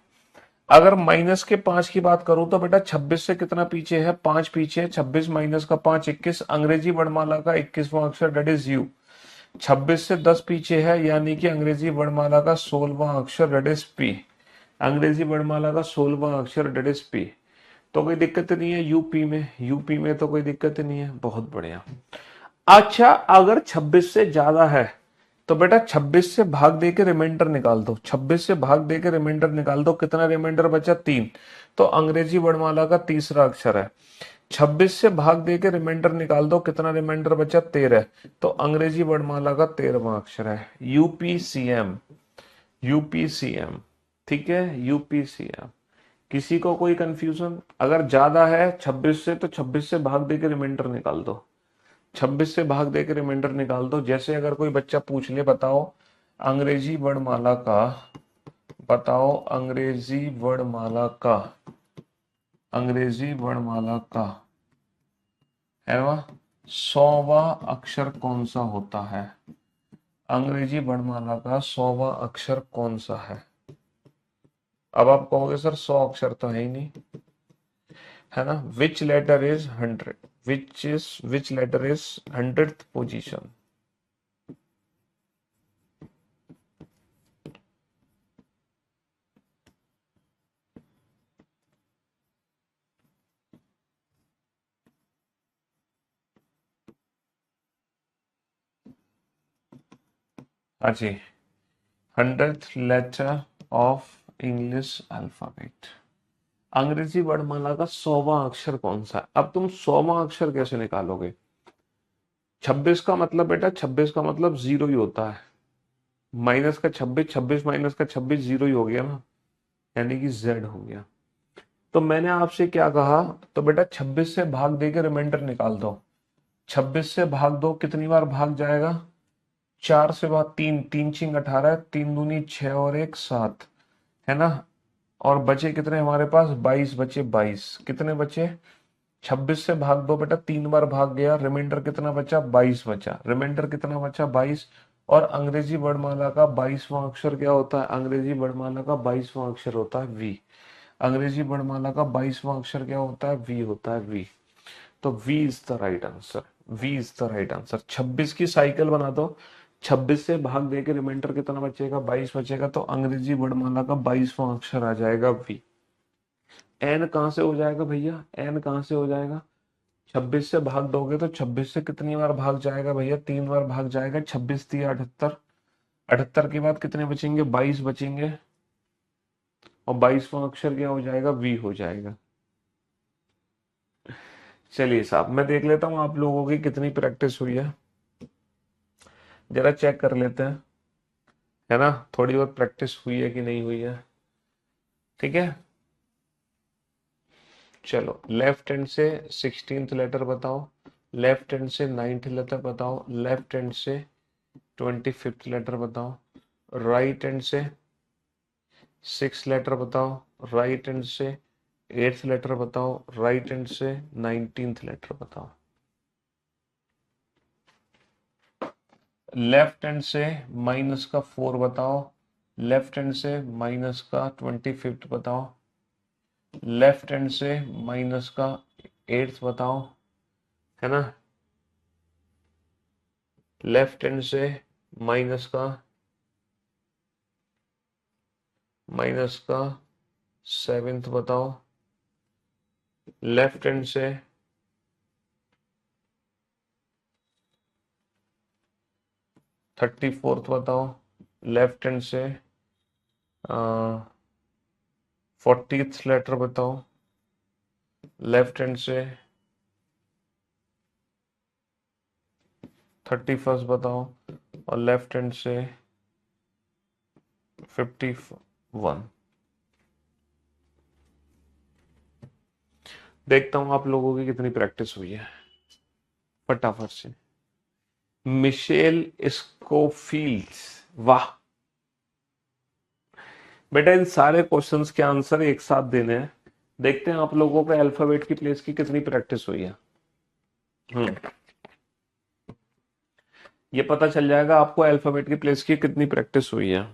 Speaker 1: अगर माइनस के 5 की बात करूं तो बेटा 26 से कितना पीछे है, 5 पीछे है। 26 माइनस का 5 21। अंग्रेजी वर्णमाला का 21वां अक्षर डेट इज यू। 26 से 10 पीछे है, यानी कि अंग्रेजी वर्णमाला का 16वां अक्षर डेट इज पी। अंग्रेजी वर्णमाला का 16वां अक्षर डेट इज पी। तो कोई दिक्कत नहीं है यूपी में, यूपी में तो कोई दिक्कत नहीं है। बहुत बढ़िया। अच्छा, अगर 26 से ज्यादा है तो बेटा 26 से भाग दे के रिमाइंडर निकाल दो। 26 से भाग दे के रिमाइंडर निकाल दो। कितना रिमाइंडर बचा? 3। तो अंग्रेजी वर्णमाला का तीसरा अक्षर है। 26 से भाग दे के रिमाइंडर निकाल दो। कितना रिमाइंडर बचा? 13। तो अंग्रेजी वर्णमाला का 13वां अक्षर है। यूपीसीएम, यूपीसीएम। ठीक है, यूपीसीएम। किसी को कोई कंफ्यूजन? अगर ज्यादा है 26 से तो 26 से भाग दे के रिमाइंडर निकाल दो। 26 से भाग दे के रिमाइंडर निकाल दो। जैसे अगर कोई बच्चा पूछ ले, बताओ अंग्रेजी वर्णमाला का, बताओ अंग्रेजी वर्णमाला का, अंग्रेजी वर्णमाला का है वह 100वां अक्षर कौन सा होता है? अंग्रेजी वर्णमाला का 100वां अक्षर कौन सा है? अब आप कहोगे सर 100 अक्षर तो है ही नहीं, है ना। Which letter is 100? Which letter is 100th position? हाँ जी, 100th letter of English alphabet. अंग्रेजी वर्णमाला का 100वां अक्षर कौन सा है? अब तुम 100वां अक्षर कैसे निकालोगे? 26 का मतलब बेटा, 26 का मतलब जीरो ही होता है। माइनस का 26, 26 माइनस का 26 जीरो ही हो गया ना, यानी कि जेड हो गया। तो मैंने आपसे क्या कहा? तो बेटा 26 से भाग दे के रिमाइंडर निकाल दो। 26 से भाग दो, कितनी बार भाग जाएगा? 4 से भाग 3, 3 छिंग 18, 3 दूनी 6 और 1 7, है ना। और बचे कितने हमारे पास? 22 बचे। 22 कितने बचे? 26 से भाग दो बेटा, 3 बार भाग गया, रिमाइंडर कितना बचा? 22 बचा। रिमाइंडर कितना बचा? 22। और अंग्रेजी वर्णमाला का 22वां अक्षर क्या होता है? अंग्रेजी वर्णमाला का 22वां अक्षर होता है वी। अंग्रेजी वर्णमाला का 22वां अक्षर क्या होता है? वी होता है, वी। तो V is the right answer, V is the right answer. 26 की साइकिल बना दो। 26 से भाग दे के रिमाइंडर कितना बचेगा? 22 बचेगा। तो अंग्रेजी वर्णमाला का 22वां अक्षर आ जाएगा वी। एन कहां से हो जाएगा भैया? एन कहां से हो जाएगा? 26 से भाग दोगे तो 26 से कितनी बार भाग जाएगा भैया? 3 बार भाग जाएगा। 26 दिया 78, 78 के बाद कितने बचेंगे? 22 बचेंगे। और 22वां अक्षर क्या हो जाएगा? वी हो जाएगा। चलिए साहब, मैं देख लेता हूं आप लोगों की कितनी प्रैक्टिस हुई है, जरा चेक कर लेते हैं, है ना। थोड़ी बहुत प्रैक्टिस हुई है कि नहीं हुई है? ठीक है, चलो। लेफ्ट हैंड से 16th लेटर बताओ, लेफ्ट हैंड से 9th लेटर बताओ, लेफ्ट हैंड से 25th लेटर बताओ, राइट हैंड से 6 लेटर बताओ, राइट हैंड से 8th लेटर बताओ, राइट हैंड से 19th लेटर बताओ। लेफ्ट हैंड से माइनस का 4 बताओ, लेफ्ट हैंड से माइनस का 25th बताओ, लेफ्ट हैंड से माइनस का 8th बताओ, है ना। लेफ्ट हैंड से माइनस का 7th बताओ, लेफ्ट हैंड से 34th बताओ, लेफ्ट हैंड से 40th लेटर बताओ, लेफ्ट हैंड से 31st बताओ, और लेफ्ट हैंड से 51। देखता हूं आप लोगों की कितनी प्रैक्टिस हुई है, फटाफट से। मिशेल स्कोफील्ड, वाह बेटा, इन सारे क्वेश्चंस के आंसर एक साथ देने हैं। देखते हैं आप लोगों को अल्फाबेट की प्लेस की कितनी प्रैक्टिस हुई है। ये पता चल जाएगा आपको अल्फाबेट की प्लेस की कितनी प्रैक्टिस हुई है।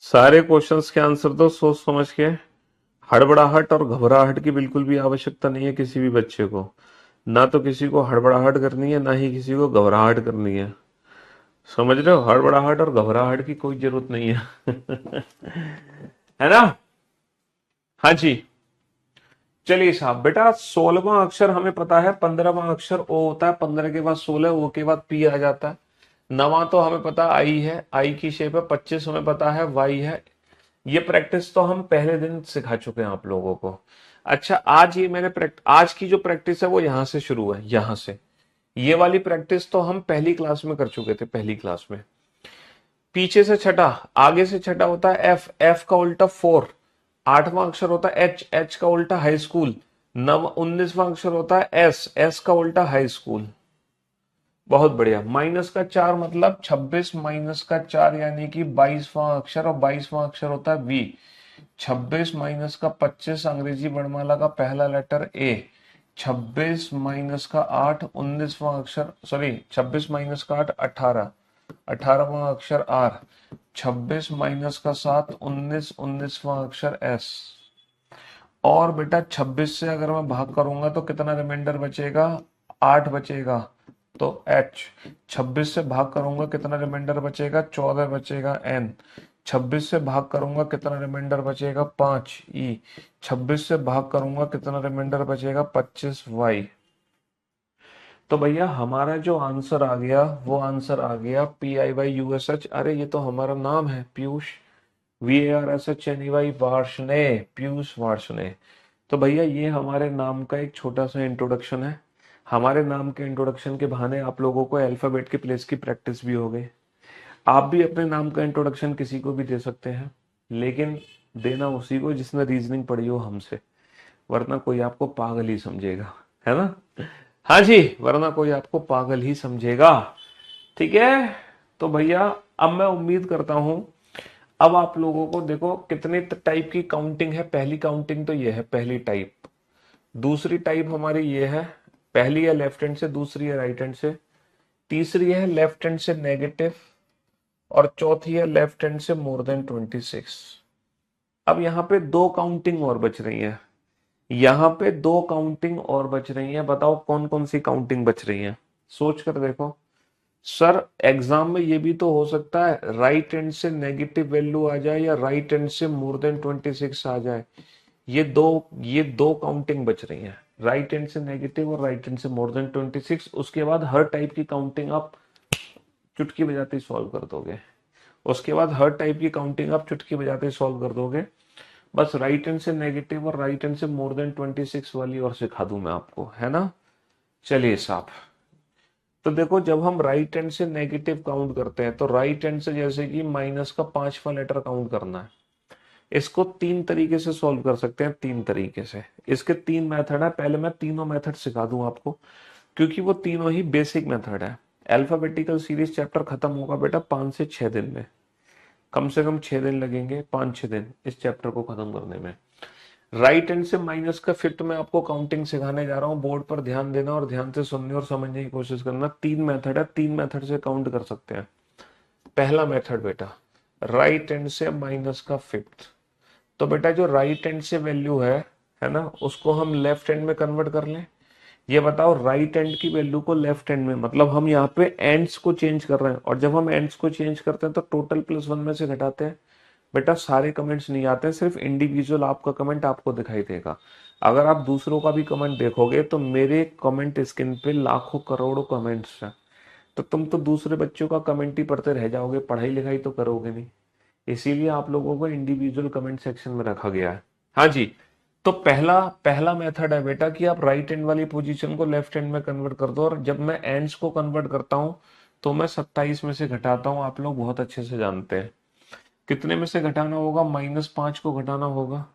Speaker 1: सारे क्वेश्चंस के आंसर दो सोच समझ के। हड़बड़ाहट और घबराहट की बिल्कुल भी आवश्यकता नहीं है किसी भी बच्चे को। ना तो किसी को हड़बड़ाहट करनी है, ना ही किसी को घबराहट करनी है। समझ रहे हो? हड़बड़ाहट और घबराहट की कोई जरूरत नहीं है। है ना? हाँ जी। चलिए साहब, बेटा 16वां अक्षर हमें पता है, 15वां अक्षर ओ होता है, 15 के बाद 16, ओ के बाद पी आ जाता है। 9वां तो हमें पता आई है, आई की शेप है। 25 हमें पता है, वाई है। ये प्रैक्टिस तो हम पहले दिन सिखा चुके हैं आप लोगों को। अच्छा, आज ये आज की जो प्रैक्टिस है वो यहां से शुरू है, यहां से। ये वाली प्रैक्टिस तो हम पहली क्लास में कर चुके थे, पहली क्लास में। पीछे से छठा, आगे से छठा होता है एफ, एफ का उल्टा 4। 8वां अक्षर होता है एच, एच का उल्टा हाई स्कूल। 19वां अक्षर होता है एस, एस का उल्टा हाई स्कूल। बहुत बढ़िया। -4 मतलब 26 -4 यानी कि 22वां अक्षर, और 22वां अक्षर होता है वी। 26 -25 अंग्रेजी वर्णमाला का पहला लेटर ए। 26 -8 19वां अक्षर, सॉरी 26 -8 18, 18वां अक्षर आर। 26 -7 19, 19वां अक्षर एस। और बेटा 26 से अगर मैं भाग करूंगा तो कितना रिमाइंडर बचेगा? 8 बचेगा। तो एच। 26 से भाग करूंगा कितना रिमाइंडर बचेगा? 14 बचेगा एन। 26 से भाग करूंगा कितना रिमाइंडर बचेगा? 5 ई। 26 से भाग करूंगा कितना रिमाइंडर बचेगा? 25 वाई। तो भैया हमारा जो आंसर आ गया वो आंसर आ गया PIYUSH। अरे ये तो हमारा नाम है, पीयूष। VARSHNEY, वार्ष्णे, पीयूष वार्ष्णे। तो भैया ये हमारे नाम का एक छोटा सा इंट्रोडक्शन है। हमारे नाम के इंट्रोडक्शन के बहाने आप लोगों को अल्फाबेट के प्लेस की प्रैक्टिस भी हो गई। आप भी अपने नाम का इंट्रोडक्शन किसी को भी दे सकते हैं, लेकिन देना उसी को जिसने रीजनिंग पढ़ी हो हमसे, वरना कोई आपको पागल ही समझेगा। है ना? हाँ जी, वरना कोई आपको पागल ही समझेगा। ठीक है? तो भैया अब मैं उम्मीद करता हूं, अब आप लोगों को देखो कितने टाइप की काउंटिंग है। पहली काउंटिंग तो ये है, पहली टाइप। दूसरी टाइप हमारी ये है, पहली है लेफ्ट हैंड से, दूसरी है राइट हैंड से। तीसरी है लेफ्ट हैंड से नेगेटिव, और चौथी है लेफ्ट हैंड से मोर देन 26। अब यहाँ पे दो काउंटिंग और बच रही है, यहाँ पे दो काउंटिंग और बच रही है। बताओ कौन कौन सी काउंटिंग बच रही है? सोच कर देखो। सर एग्जाम में ये भी तो हो सकता है राइट हैंड से नेगेटिव वैल्यू आ जाए, या राइट हैंड से मोर देन 26 आ जाए। ये दो काउंटिंग बच रही है, राइट हैंड से नेगेटिव और राइट हैंड से मोर देन 26। उसके बाद हर टाइप की काउंटिंग आप चुटकी बजाते ही सॉल्व कर दोगे। उसके बाद हर टाइप की काउंटिंग आप चुटकी बजाते ही सॉल्व कर दोगे। बस राइट हैंड से नेगेटिव और राइट हैंड से मोर देन 26 वाली और सिखा दूं मैं आपको, है ना? चलिए साहब, तो देखो जब हम राइट हैंड से नेगेटिव काउंट करते हैं तो राइट हैंड से जैसे कि माइनस का 5वां लेटर काउंट करना है। इसको तीन तरीके से सॉल्व कर सकते हैं, तीन तरीके से। इसके तीन मेथड है। पहले मैं तीनों मेथड सिखा दूं आपको, क्योंकि वो तीनों ही बेसिक मेथड है। अल्फाबेटिकल सीरीज चैप्टर खत्म होगा बेटा 5 से 6 दिन में। कम से कम 6 दिन लगेंगे, 5-6 दिन इस चैप्टर को खत्म करने में। राइट हैंड से माइनस का फिफ्थ में आपको काउंटिंग सिखाने जा रहा हूं। बोर्ड पर ध्यान देना और ध्यान से सुनने और समझने की कोशिश करना। तीन मेथड है, तीन मेथड से काउंट कर सकते हैं। पहला मेथड बेटा, राइट हैंड से माइनस का फिफ्थ। तो बेटा जो राइट हैंड से वैल्यू है ना, उसको हम लेफ्ट हैंड में कन्वर्ट कर लें। ये बताओ राइट एंड की वैल्यू को लेफ्ट एंड में, मतलब हम यहाँ पे एंड्स को चेंज कर रहे हैं, और जब हम एंड्स को चेंज करते हैं तो टोटल प्लस वन में से घटाते हैं। बेटा सारे कमेंट्स नहीं आते हैं, सिर्फ इंडिविजुअल आपका कमेंट आपको दिखाई देगा। अगर आप दूसरों का भी कमेंट देखोगे तो मेरे कमेंट स्क्रीन पे लाखों करोड़ों कमेंट्स हैं, तो तुम तो दूसरे बच्चों का कमेंट ही पढ़ते रह जाओगे, पढ़ाई लिखाई तो करोगे नहीं। इसीलिए आप लोगों को इंडिविजुअल कमेंट सेक्शन में रखा गया है। हाँ जी। तो पहला पहला मेथड है बेटा कि आप राइट हैंड वाली पोजीशन को लेफ्ट हैंड में कन्वर्ट कर दो, और जब मैं एंड्स को कन्वर्ट करता हूं तो मैं 27 में से घटाता हूं, आप लोग बहुत अच्छे से जानते हैं। कितने में से घटाना होगा? -5 को घटाना होगा।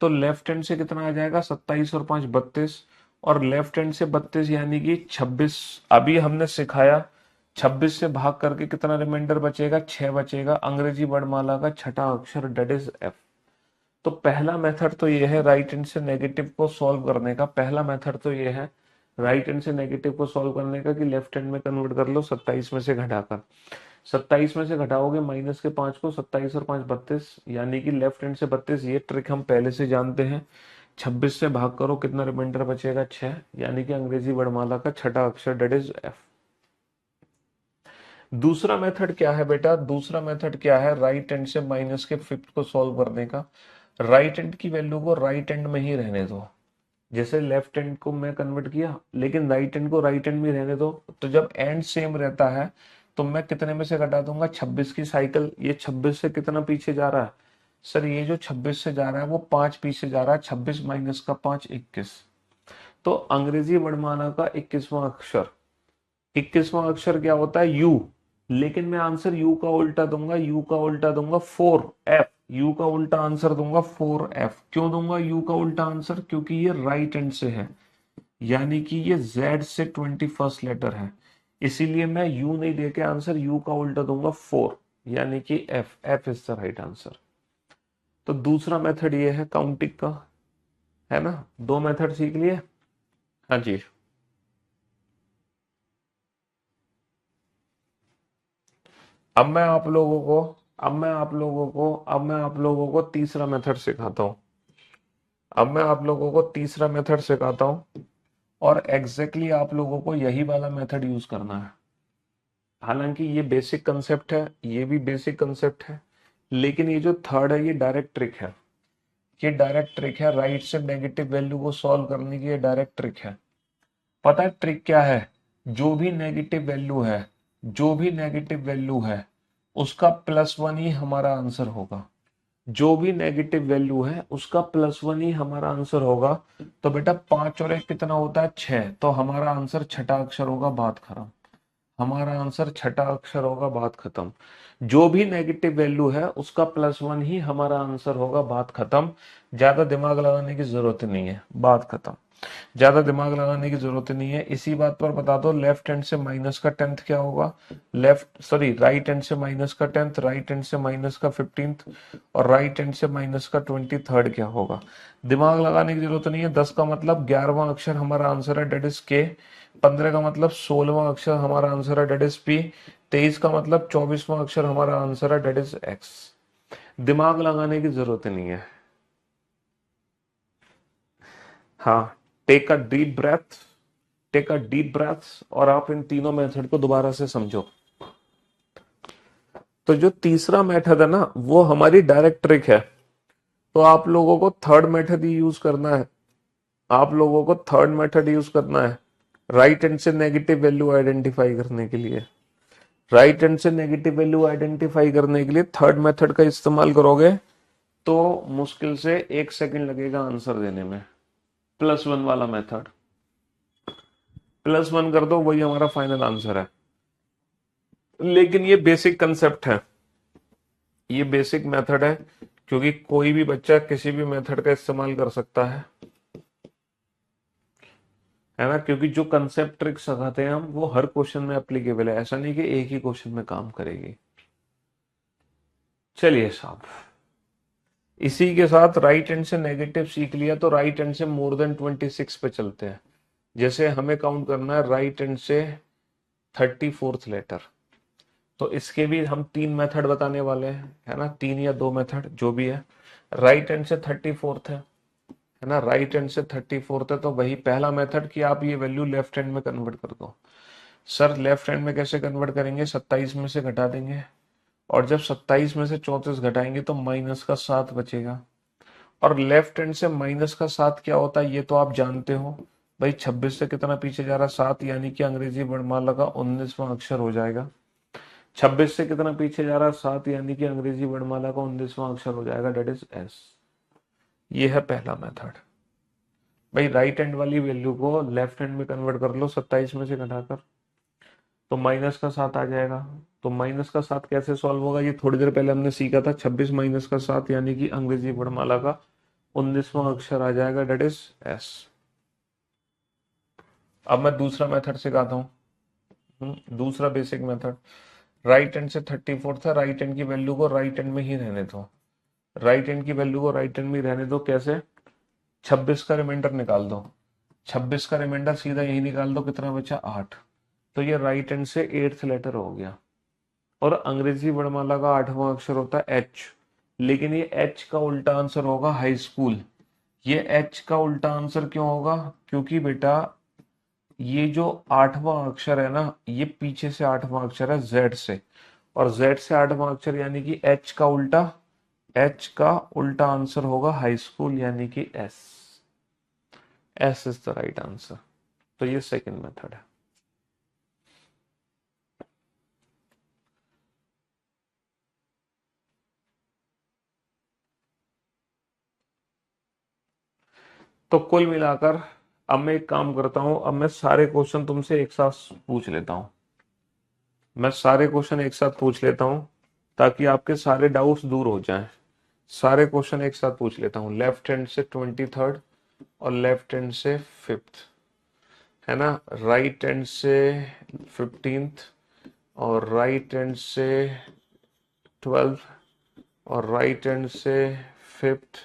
Speaker 1: तो लेफ्ट हैंड से कितना आ जाएगा? 27 और 5 32, और लेफ्ट हैंड से 32 यानी कि 26। अभी हमने सिखाया 26 से भाग करके कितना रिमाइंडर बचेगा? 6 बचेगा। अंग्रेजी वर्णमाला का छठा अक्षर डेट इज एफ। तो पहला मेथड तो ये है राइट हैंड से नेगेटिव को सॉल्व करने का, पहला मेथड तो ये है राइट हैंड से नेगेटिव को सॉल्व करने का कि लेफ्ट हैंड में कन्वर्ट कर लो 27 में से घटाकर। 27 में से घटाओगे माइनस के 5 को, 27 और 5 32, यानी कि लेफ्ट हैंड से 32। ये ट्रिक हम पहले से जानते हैं। 26 से भाग करो, कितना रिमाइंडर बचेगा? 6, यानी कि अंग्रेजी वर्णमाला का छठा अक्षर डेट इज एफ। दूसरा मेथड क्या है बेटा? दूसरा मेथड क्या है? राइट हैंड से माइनस के फिफ्थ को सॉल्व करने का। राइट हैंड की वैल्यू को राइट हैंड में ही रहने दो, जैसे लेफ्ट हैंड को मैं कन्वर्ट किया, लेकिन राइट हैंड को राइट हैंड में रहने दो। तो जब एंड सेम रहता है तो मैं कितने में से घटा दूंगा? 26 की साइकिल। ये 26 से कितना पीछे जा रहा है सर? ये जो 26 से जा रहा है वो 5 पीछे जा रहा है। 26 माइनस का 5 21। तो अंग्रेजी वर्णमाला का 21वां अक्षर, 21वां अक्षर क्या होता है? यू। लेकिन मैं आंसर यू का उल्टा दूंगा, यू का उल्टा दूंगा 4F। यू का उल्टा आंसर दूंगा 4F। क्यों दूंगा यू का उल्टा आंसर? क्योंकि ये राइट हैंड से है, यानी कि ये Z से 21st लेटर है, इसीलिए मैं यू नहीं देके आंसर यू का उल्टा दूंगा 4, यानी कि F। F is the right answer. तो दूसरा मेथड ये है काउंटिंग का, है ना? दो मेथड सीख लिए। हाँ जी। अब मैं आप लोगों को तीसरा मेथड सिखाता हूँ। अब मैं आप लोगों को तीसरा मेथड सिखाता हूँ, और एग्जैक्टली आप लोगों को यही वाला मेथड यूज करना है। हालांकि ये बेसिक कंसेप्ट है, ये भी बेसिक कंसेप्ट है, लेकिन ये जो थर्ड है ये डायरेक्ट ट्रिक है। ये डायरेक्ट ट्रिक है, राइट से नेगेटिव वैल्यू को सॉल्व करने की ये डायरेक्ट ट्रिक है। पता है ट्रिक क्या है? जो भी नेगेटिव वैल्यू है, जो भी नेगेटिव वैल्यू है उसका +1 ही हमारा आंसर होगा। जो भी नेगेटिव वैल्यू है उसका +1 ही हमारा आंसर होगा। तो बेटा 5 और 1 कितना होता है? 6। तो हमारा आंसर छठा अक्षर होगा, बात खत्म। हमारा आंसर छठा अक्षर होगा, बात खत्म। जो भी नेगेटिव वैल्यू है उसका +1 ही हमारा आंसर होगा, बात खत्म। ज्यादा दिमाग लगाने की जरूरत नहीं है, बात खत्म। ज्यादा दिमाग लगाने की जरूरत नहीं है। इसी बात पर बता दो, लेफ्ट हैंड से माइनस का 10th क्या होगा? राइट हैंड से माइनस का 10th, राइट हैंड से माइनस का 15th, और राइट हैंड से माइनस का 23rd क्या होगा? दिमाग लगाने की जरूरत नहीं है। 10 का मतलब 11वां अक्षर हमारा आंसर है, डेट इज के। 15 का मतलब 16वां अक्षर हमारा आंसर है, डेट इज पी। 23 का मतलब 24वां अक्षर हमारा आंसर है, डेट इज एक्स। दिमाग लगाने की जरूरत नहीं है। हाँ, take a deep breath, take a deep breath, और आप इन तीनों मेथड को दोबारा से समझो। तो जो तीसरा मेथड है ना वो हमारी डायरेक्ट ट्रिक है, तो आप लोगों को थर्ड मेथड ही यूज करना है। आप लोगों को थर्ड मेथड यूज करना है राइट हैंड से नेगेटिव वैल्यू आइडेंटिफाई करने के लिए। राइट हैंड से नेगेटिव वैल्यू आइडेंटिफाई करने के लिए थर्ड मेथड का इस्तेमाल करोगे तो मुश्किल से 1 सेकंड लगेगा आंसर देने में। +1 वाला मेथड, +1 कर दो, वही हमारा फाइनल आंसर है। लेकिन ये बेसिक कंसेप्ट है, ये बेसिक मेथड है, क्योंकि कोई भी बच्चा किसी भी मेथड का इस्तेमाल कर सकता है ना? क्योंकि जो कंसेप्ट ट्रिक सिखाते हैं हम वो हर क्वेश्चन में एप्लीकेबल है, ऐसा नहीं कि एक ही क्वेश्चन में काम करेगी। चलिए साहब, इसी के साथ राइट हैंड से नेगेटिव सीख लिया, तो राइट हैंड से मोर देन 26 पे चलते हैं। जैसे हमें काउंट करना है राइट हैंड से 34th लेटर, तो इसके भी हम 3 मेथड बताने वाले हैं, है ना? 3 या 2 मेथड जो भी है। राइट हैंड से 34th है, है ना, राइट हैंड से 34th है, तो वही पहला मेथड कि आप ये वैल्यू लेफ्ट हैंड में कन्वर्ट कर दो। सर लेफ्ट हैंड में कैसे कन्वर्ट करेंगे, 27 में से घटा देंगे, और जब 27 में से 34 घटाएंगे तो माइनस का 7 बचेगा। और लेफ्ट हैंड से माइनस का 7 क्या होता है ये तो आप जानते हो भाई, 26 से कितना पीछे जा रहा, 7, यानी कि अंग्रेजी वर्णमाला का 19वां अक्षर हो जाएगा। 26 से कितना पीछे जा रहा, 7, यानी कि अंग्रेजी वर्णमाला का 19वां अक्षर हो जाएगा, डेट इज एस। ये है पहला मेथड। भाई राइट हैंड वाली वैल्यू को लेफ्ट हैंड में कन्वर्ट कर लो 27 में से घटाकर, तो माइनस का 7 आ जाएगा। तो माइनस का 7 कैसे सॉल्व होगा, ये थोड़ी देर पहले हमने सीखा था। 26 माइनस का 7 यानी कि अंग्रेजी वर्णमाला का 19वां अक्षर आ जाएगा, डेट इज एस। अब मैं दूसरा मेथड सिखाता हूँ। दूसरा बेसिक मेथड, राइट हैंड से 34 था, राइट हैंड की वैल्यू को राइट हैंड में ही रहने दो। राइट हैंड की वैल्यू को राइट हैंड में ही रहने दो, कैसे, 26 का रिमाइंडर निकाल दो। 26 का रिमाइंडर सीधा यही निकाल दो, कितना बचा, 8। तो ये राइट हैंड से 8th लेटर हो गया। और अंग्रेजी वर्णमाला का 8वां अक्षर होता है एच, लेकिन ये एच का उल्टा आंसर होगा हाई स्कूल। ये एच का उल्टा आंसर क्यों होगा, क्योंकि बेटा ये जो 8वां अक्षर है ना, ये पीछे से 8वां अक्षर है जेड से, और जेड से 8वां अक्षर यानी कि एच का उल्टा, एच का उल्टा आंसर होगा हाई स्कूल, यानी कि S. S is the right answer. तो ये सेकंड मेथड है। तो कुल मिलाकर अब मैं एक काम करता हूं, अब मैं सारे क्वेश्चन तुमसे एक साथ पूछ लेता हूं। मैं सारे क्वेश्चन एक साथ पूछ लेता हूं ताकि आपके सारे डाउट्स दूर हो जाएं। सारे क्वेश्चन एक साथ पूछ लेता हूं, लेफ्ट हैंड से 23rd और लेफ्ट हैंड से 5th, है ना, राइट हैंड से 15th और राइट हैंड से 12th और राइट हैंड से 5th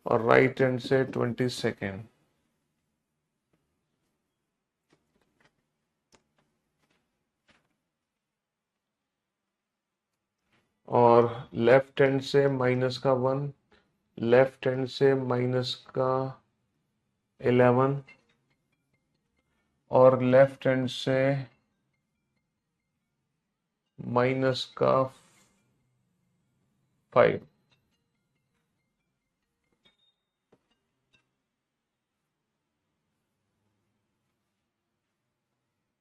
Speaker 1: और राइट हैंड से 22nd। और लेफ्ट हैंड से माइनस का 1, लेफ्ट हैंड से माइनस का 11 और लेफ्ट हैंड से माइनस का 5।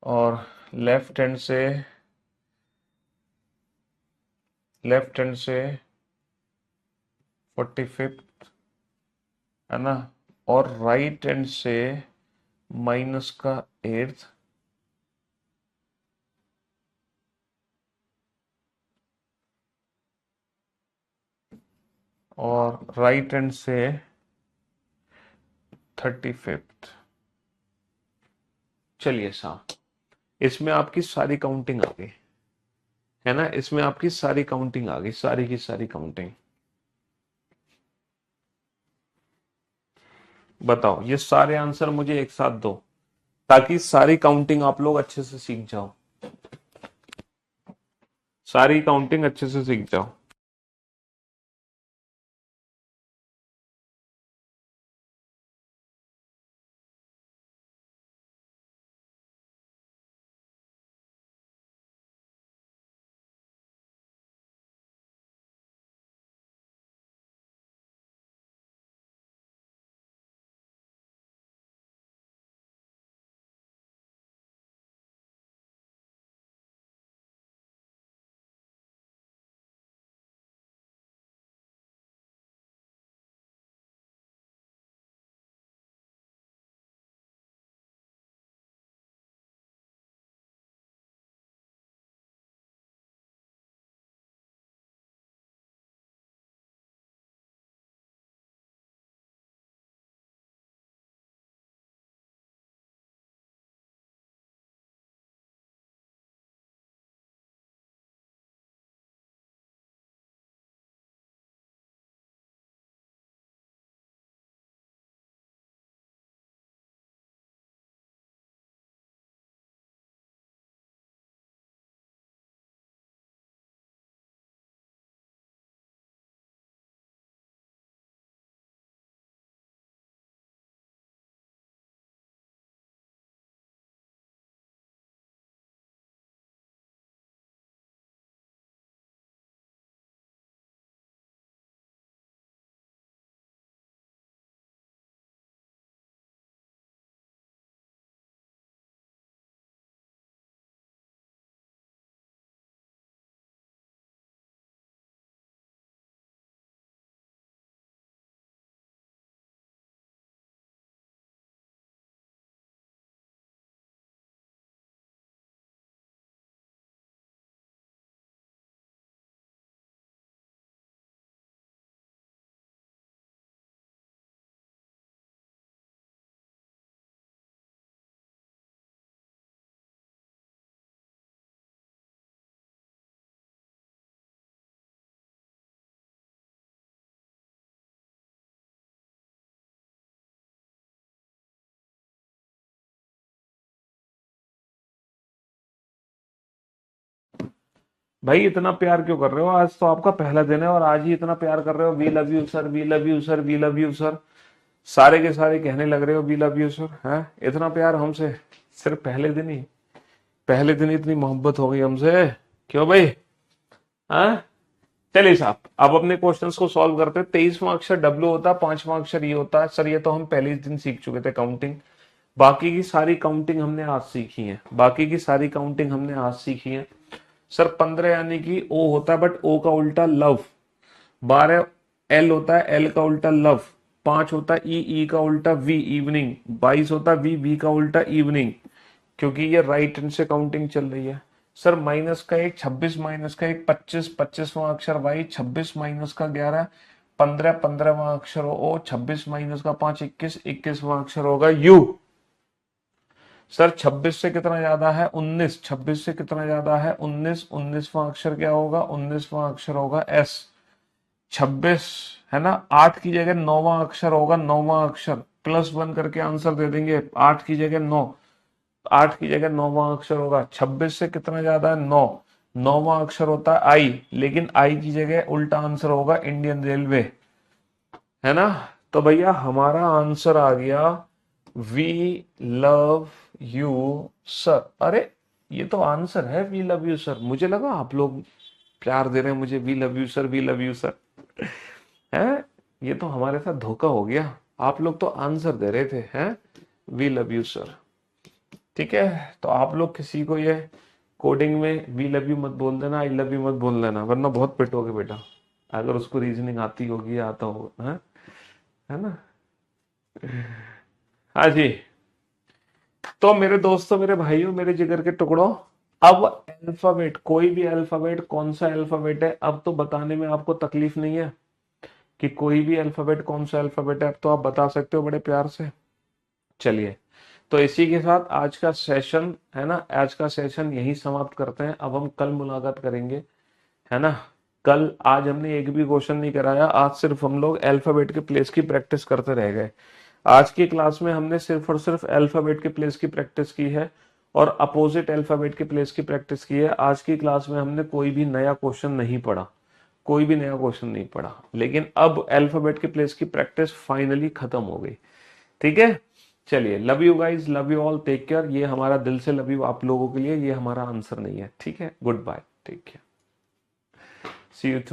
Speaker 1: और लेफ्ट हैंड से, लेफ्ट हैंड से 45th, है ना, और राइट हैंड से माइनस का 8th और राइट हैंड से 35th। चलिए साहब, इसमें आपकी सारी काउंटिंग आ गई, है ना, इसमें आपकी सारी काउंटिंग आ गई, सारी की सारी काउंटिंग। बताओ, ये सारे आंसर मुझे एक साथ दो ताकि सारी काउंटिंग आप लोग अच्छे से सीख जाओ, सारी काउंटिंग अच्छे से सीख जाओ। भाई इतना प्यार क्यों कर रहे हो? आज तो आपका पहला दिन है और आज ही इतना प्यार कर रहे हो। We love you sir, we love you sir, we love you sir, सारे के सारे कहने लग रहे हो वी लव यू सर। है इतना प्यार हमसे सिर्फ पहले दिन ही? पहले दिन इतनी मोहब्बत हो गई हमसे? क्यों भाई? हाँ, चलिए साहब अब अपने क्वेश्चंस को सॉल्व करते हैं। 23वां अक्षर डब्ल्यू होता है, 5वां अक्षर ये होता है। सर ये तो हम पहले ही दिन सीख चुके थे काउंटिंग। बाकी की सारी काउंटिंग हमने आज सीखी है, बाकी की सारी काउंटिंग हमने आज सीखी है। सर 15 यानी कि ओ होता है, बट ओ का उल्टा लव। 12 एल होता है, एल का उल्टा लव। 5 होता है ई, ई का उल्टा वी, इवनिंग। 22 होता है वी, वी का उल्टा इवनिंग, क्योंकि ये राइट हैंड से काउंटिंग चल रही है। सर माइनस का एक, 26 माइनस का एक, 25, 25वां अक्षर वाई, 26 माइनस का 11, 15, 15वां अक्षर ओ, 26 माइनस का 5, 21, 21वां अक्षर होगा यू। सर 26 से कितना ज्यादा है? 19। 26 से कितना ज्यादा है? 19। 19वां अक्षर क्या होगा? 19वां अक्षर होगा एस। 26 है ना, 8 की जगह 9वां अक्षर होगा, 9वां अक्षर +1 करके आंसर दे देंगे। 8 की जगह 9, 8 की जगह 9वां अक्षर होगा। 26 से कितना ज्यादा है? 9। 9वां अक्षर होता है आई, लेकिन आई की जगह उल्टा आंसर होगा इंडियन रेलवे, है ना। तो भैया हमारा आंसर आ गया वी लव यू सर। अरे ये तो आंसर है वी लव यू सर। मुझे लगा आप लोग प्यार दे रहे हैं मुझे, we love you sir, we love you sir. है, ये तो हमारे साथ धोखा हो गया। आप लोग तो आंसर दे रहे थे, हैं वी लव यू सर। ठीक है, तो आप लोग किसी को ये कोडिंग में वी लव यू मत बोल देना, आई लव यू मत बोल देना, वरना बहुत पिटोगे बेटा। अगर उसको रीजनिंग आती होगी, आता होगा, है ना। हाँ जी। तो मेरे दोस्तों, मेरे भाइयों, मेरे जिगर के टुकड़ों, अब अल्फाबेट, कोई भी अल्फाबेट, कौन सा अल्फाबेट है, अब तो बताने में आपको तकलीफ नहीं है कि कोई भी अल्फाबेट कौन सा अल्फाबेट है। अब तो आप बता सकते हो बड़े प्यार से। चलिए, तो इसी के साथ आज का सेशन, है ना, आज का सेशन यही समाप्त करते हैं। अब हम कल मुलाकात करेंगे, है ना। कल, आज हमने एक भी क्वेश्चन नहीं कराया, आज सिर्फ हम लोग अल्फाबेट के प्लेस की प्रैक्टिस करते रह गए। आज की क्लास में हमने सिर्फ और सिर्फ अल्फाबेट के प्लेस की प्रैक्टिस की है और अपोजिट अल्फाबेट के प्लेस की प्रैक्टिस की है। आज की क्लास में हमने कोई भी नया क्वेश्चन नहीं पढ़ा, कोई भी नया क्वेश्चन नहीं पढ़ा, लेकिन अब अल्फाबेट के प्लेस की प्रैक्टिस फाइनली खत्म हो गई। ठीक है, चलिए, love you guys, love you all, take care. ये हमारा दिल से लव यू आप लोगों के लिए, ये हमारा आंसर नहीं है। ठीक है, good bye, take care, see you tomorrow.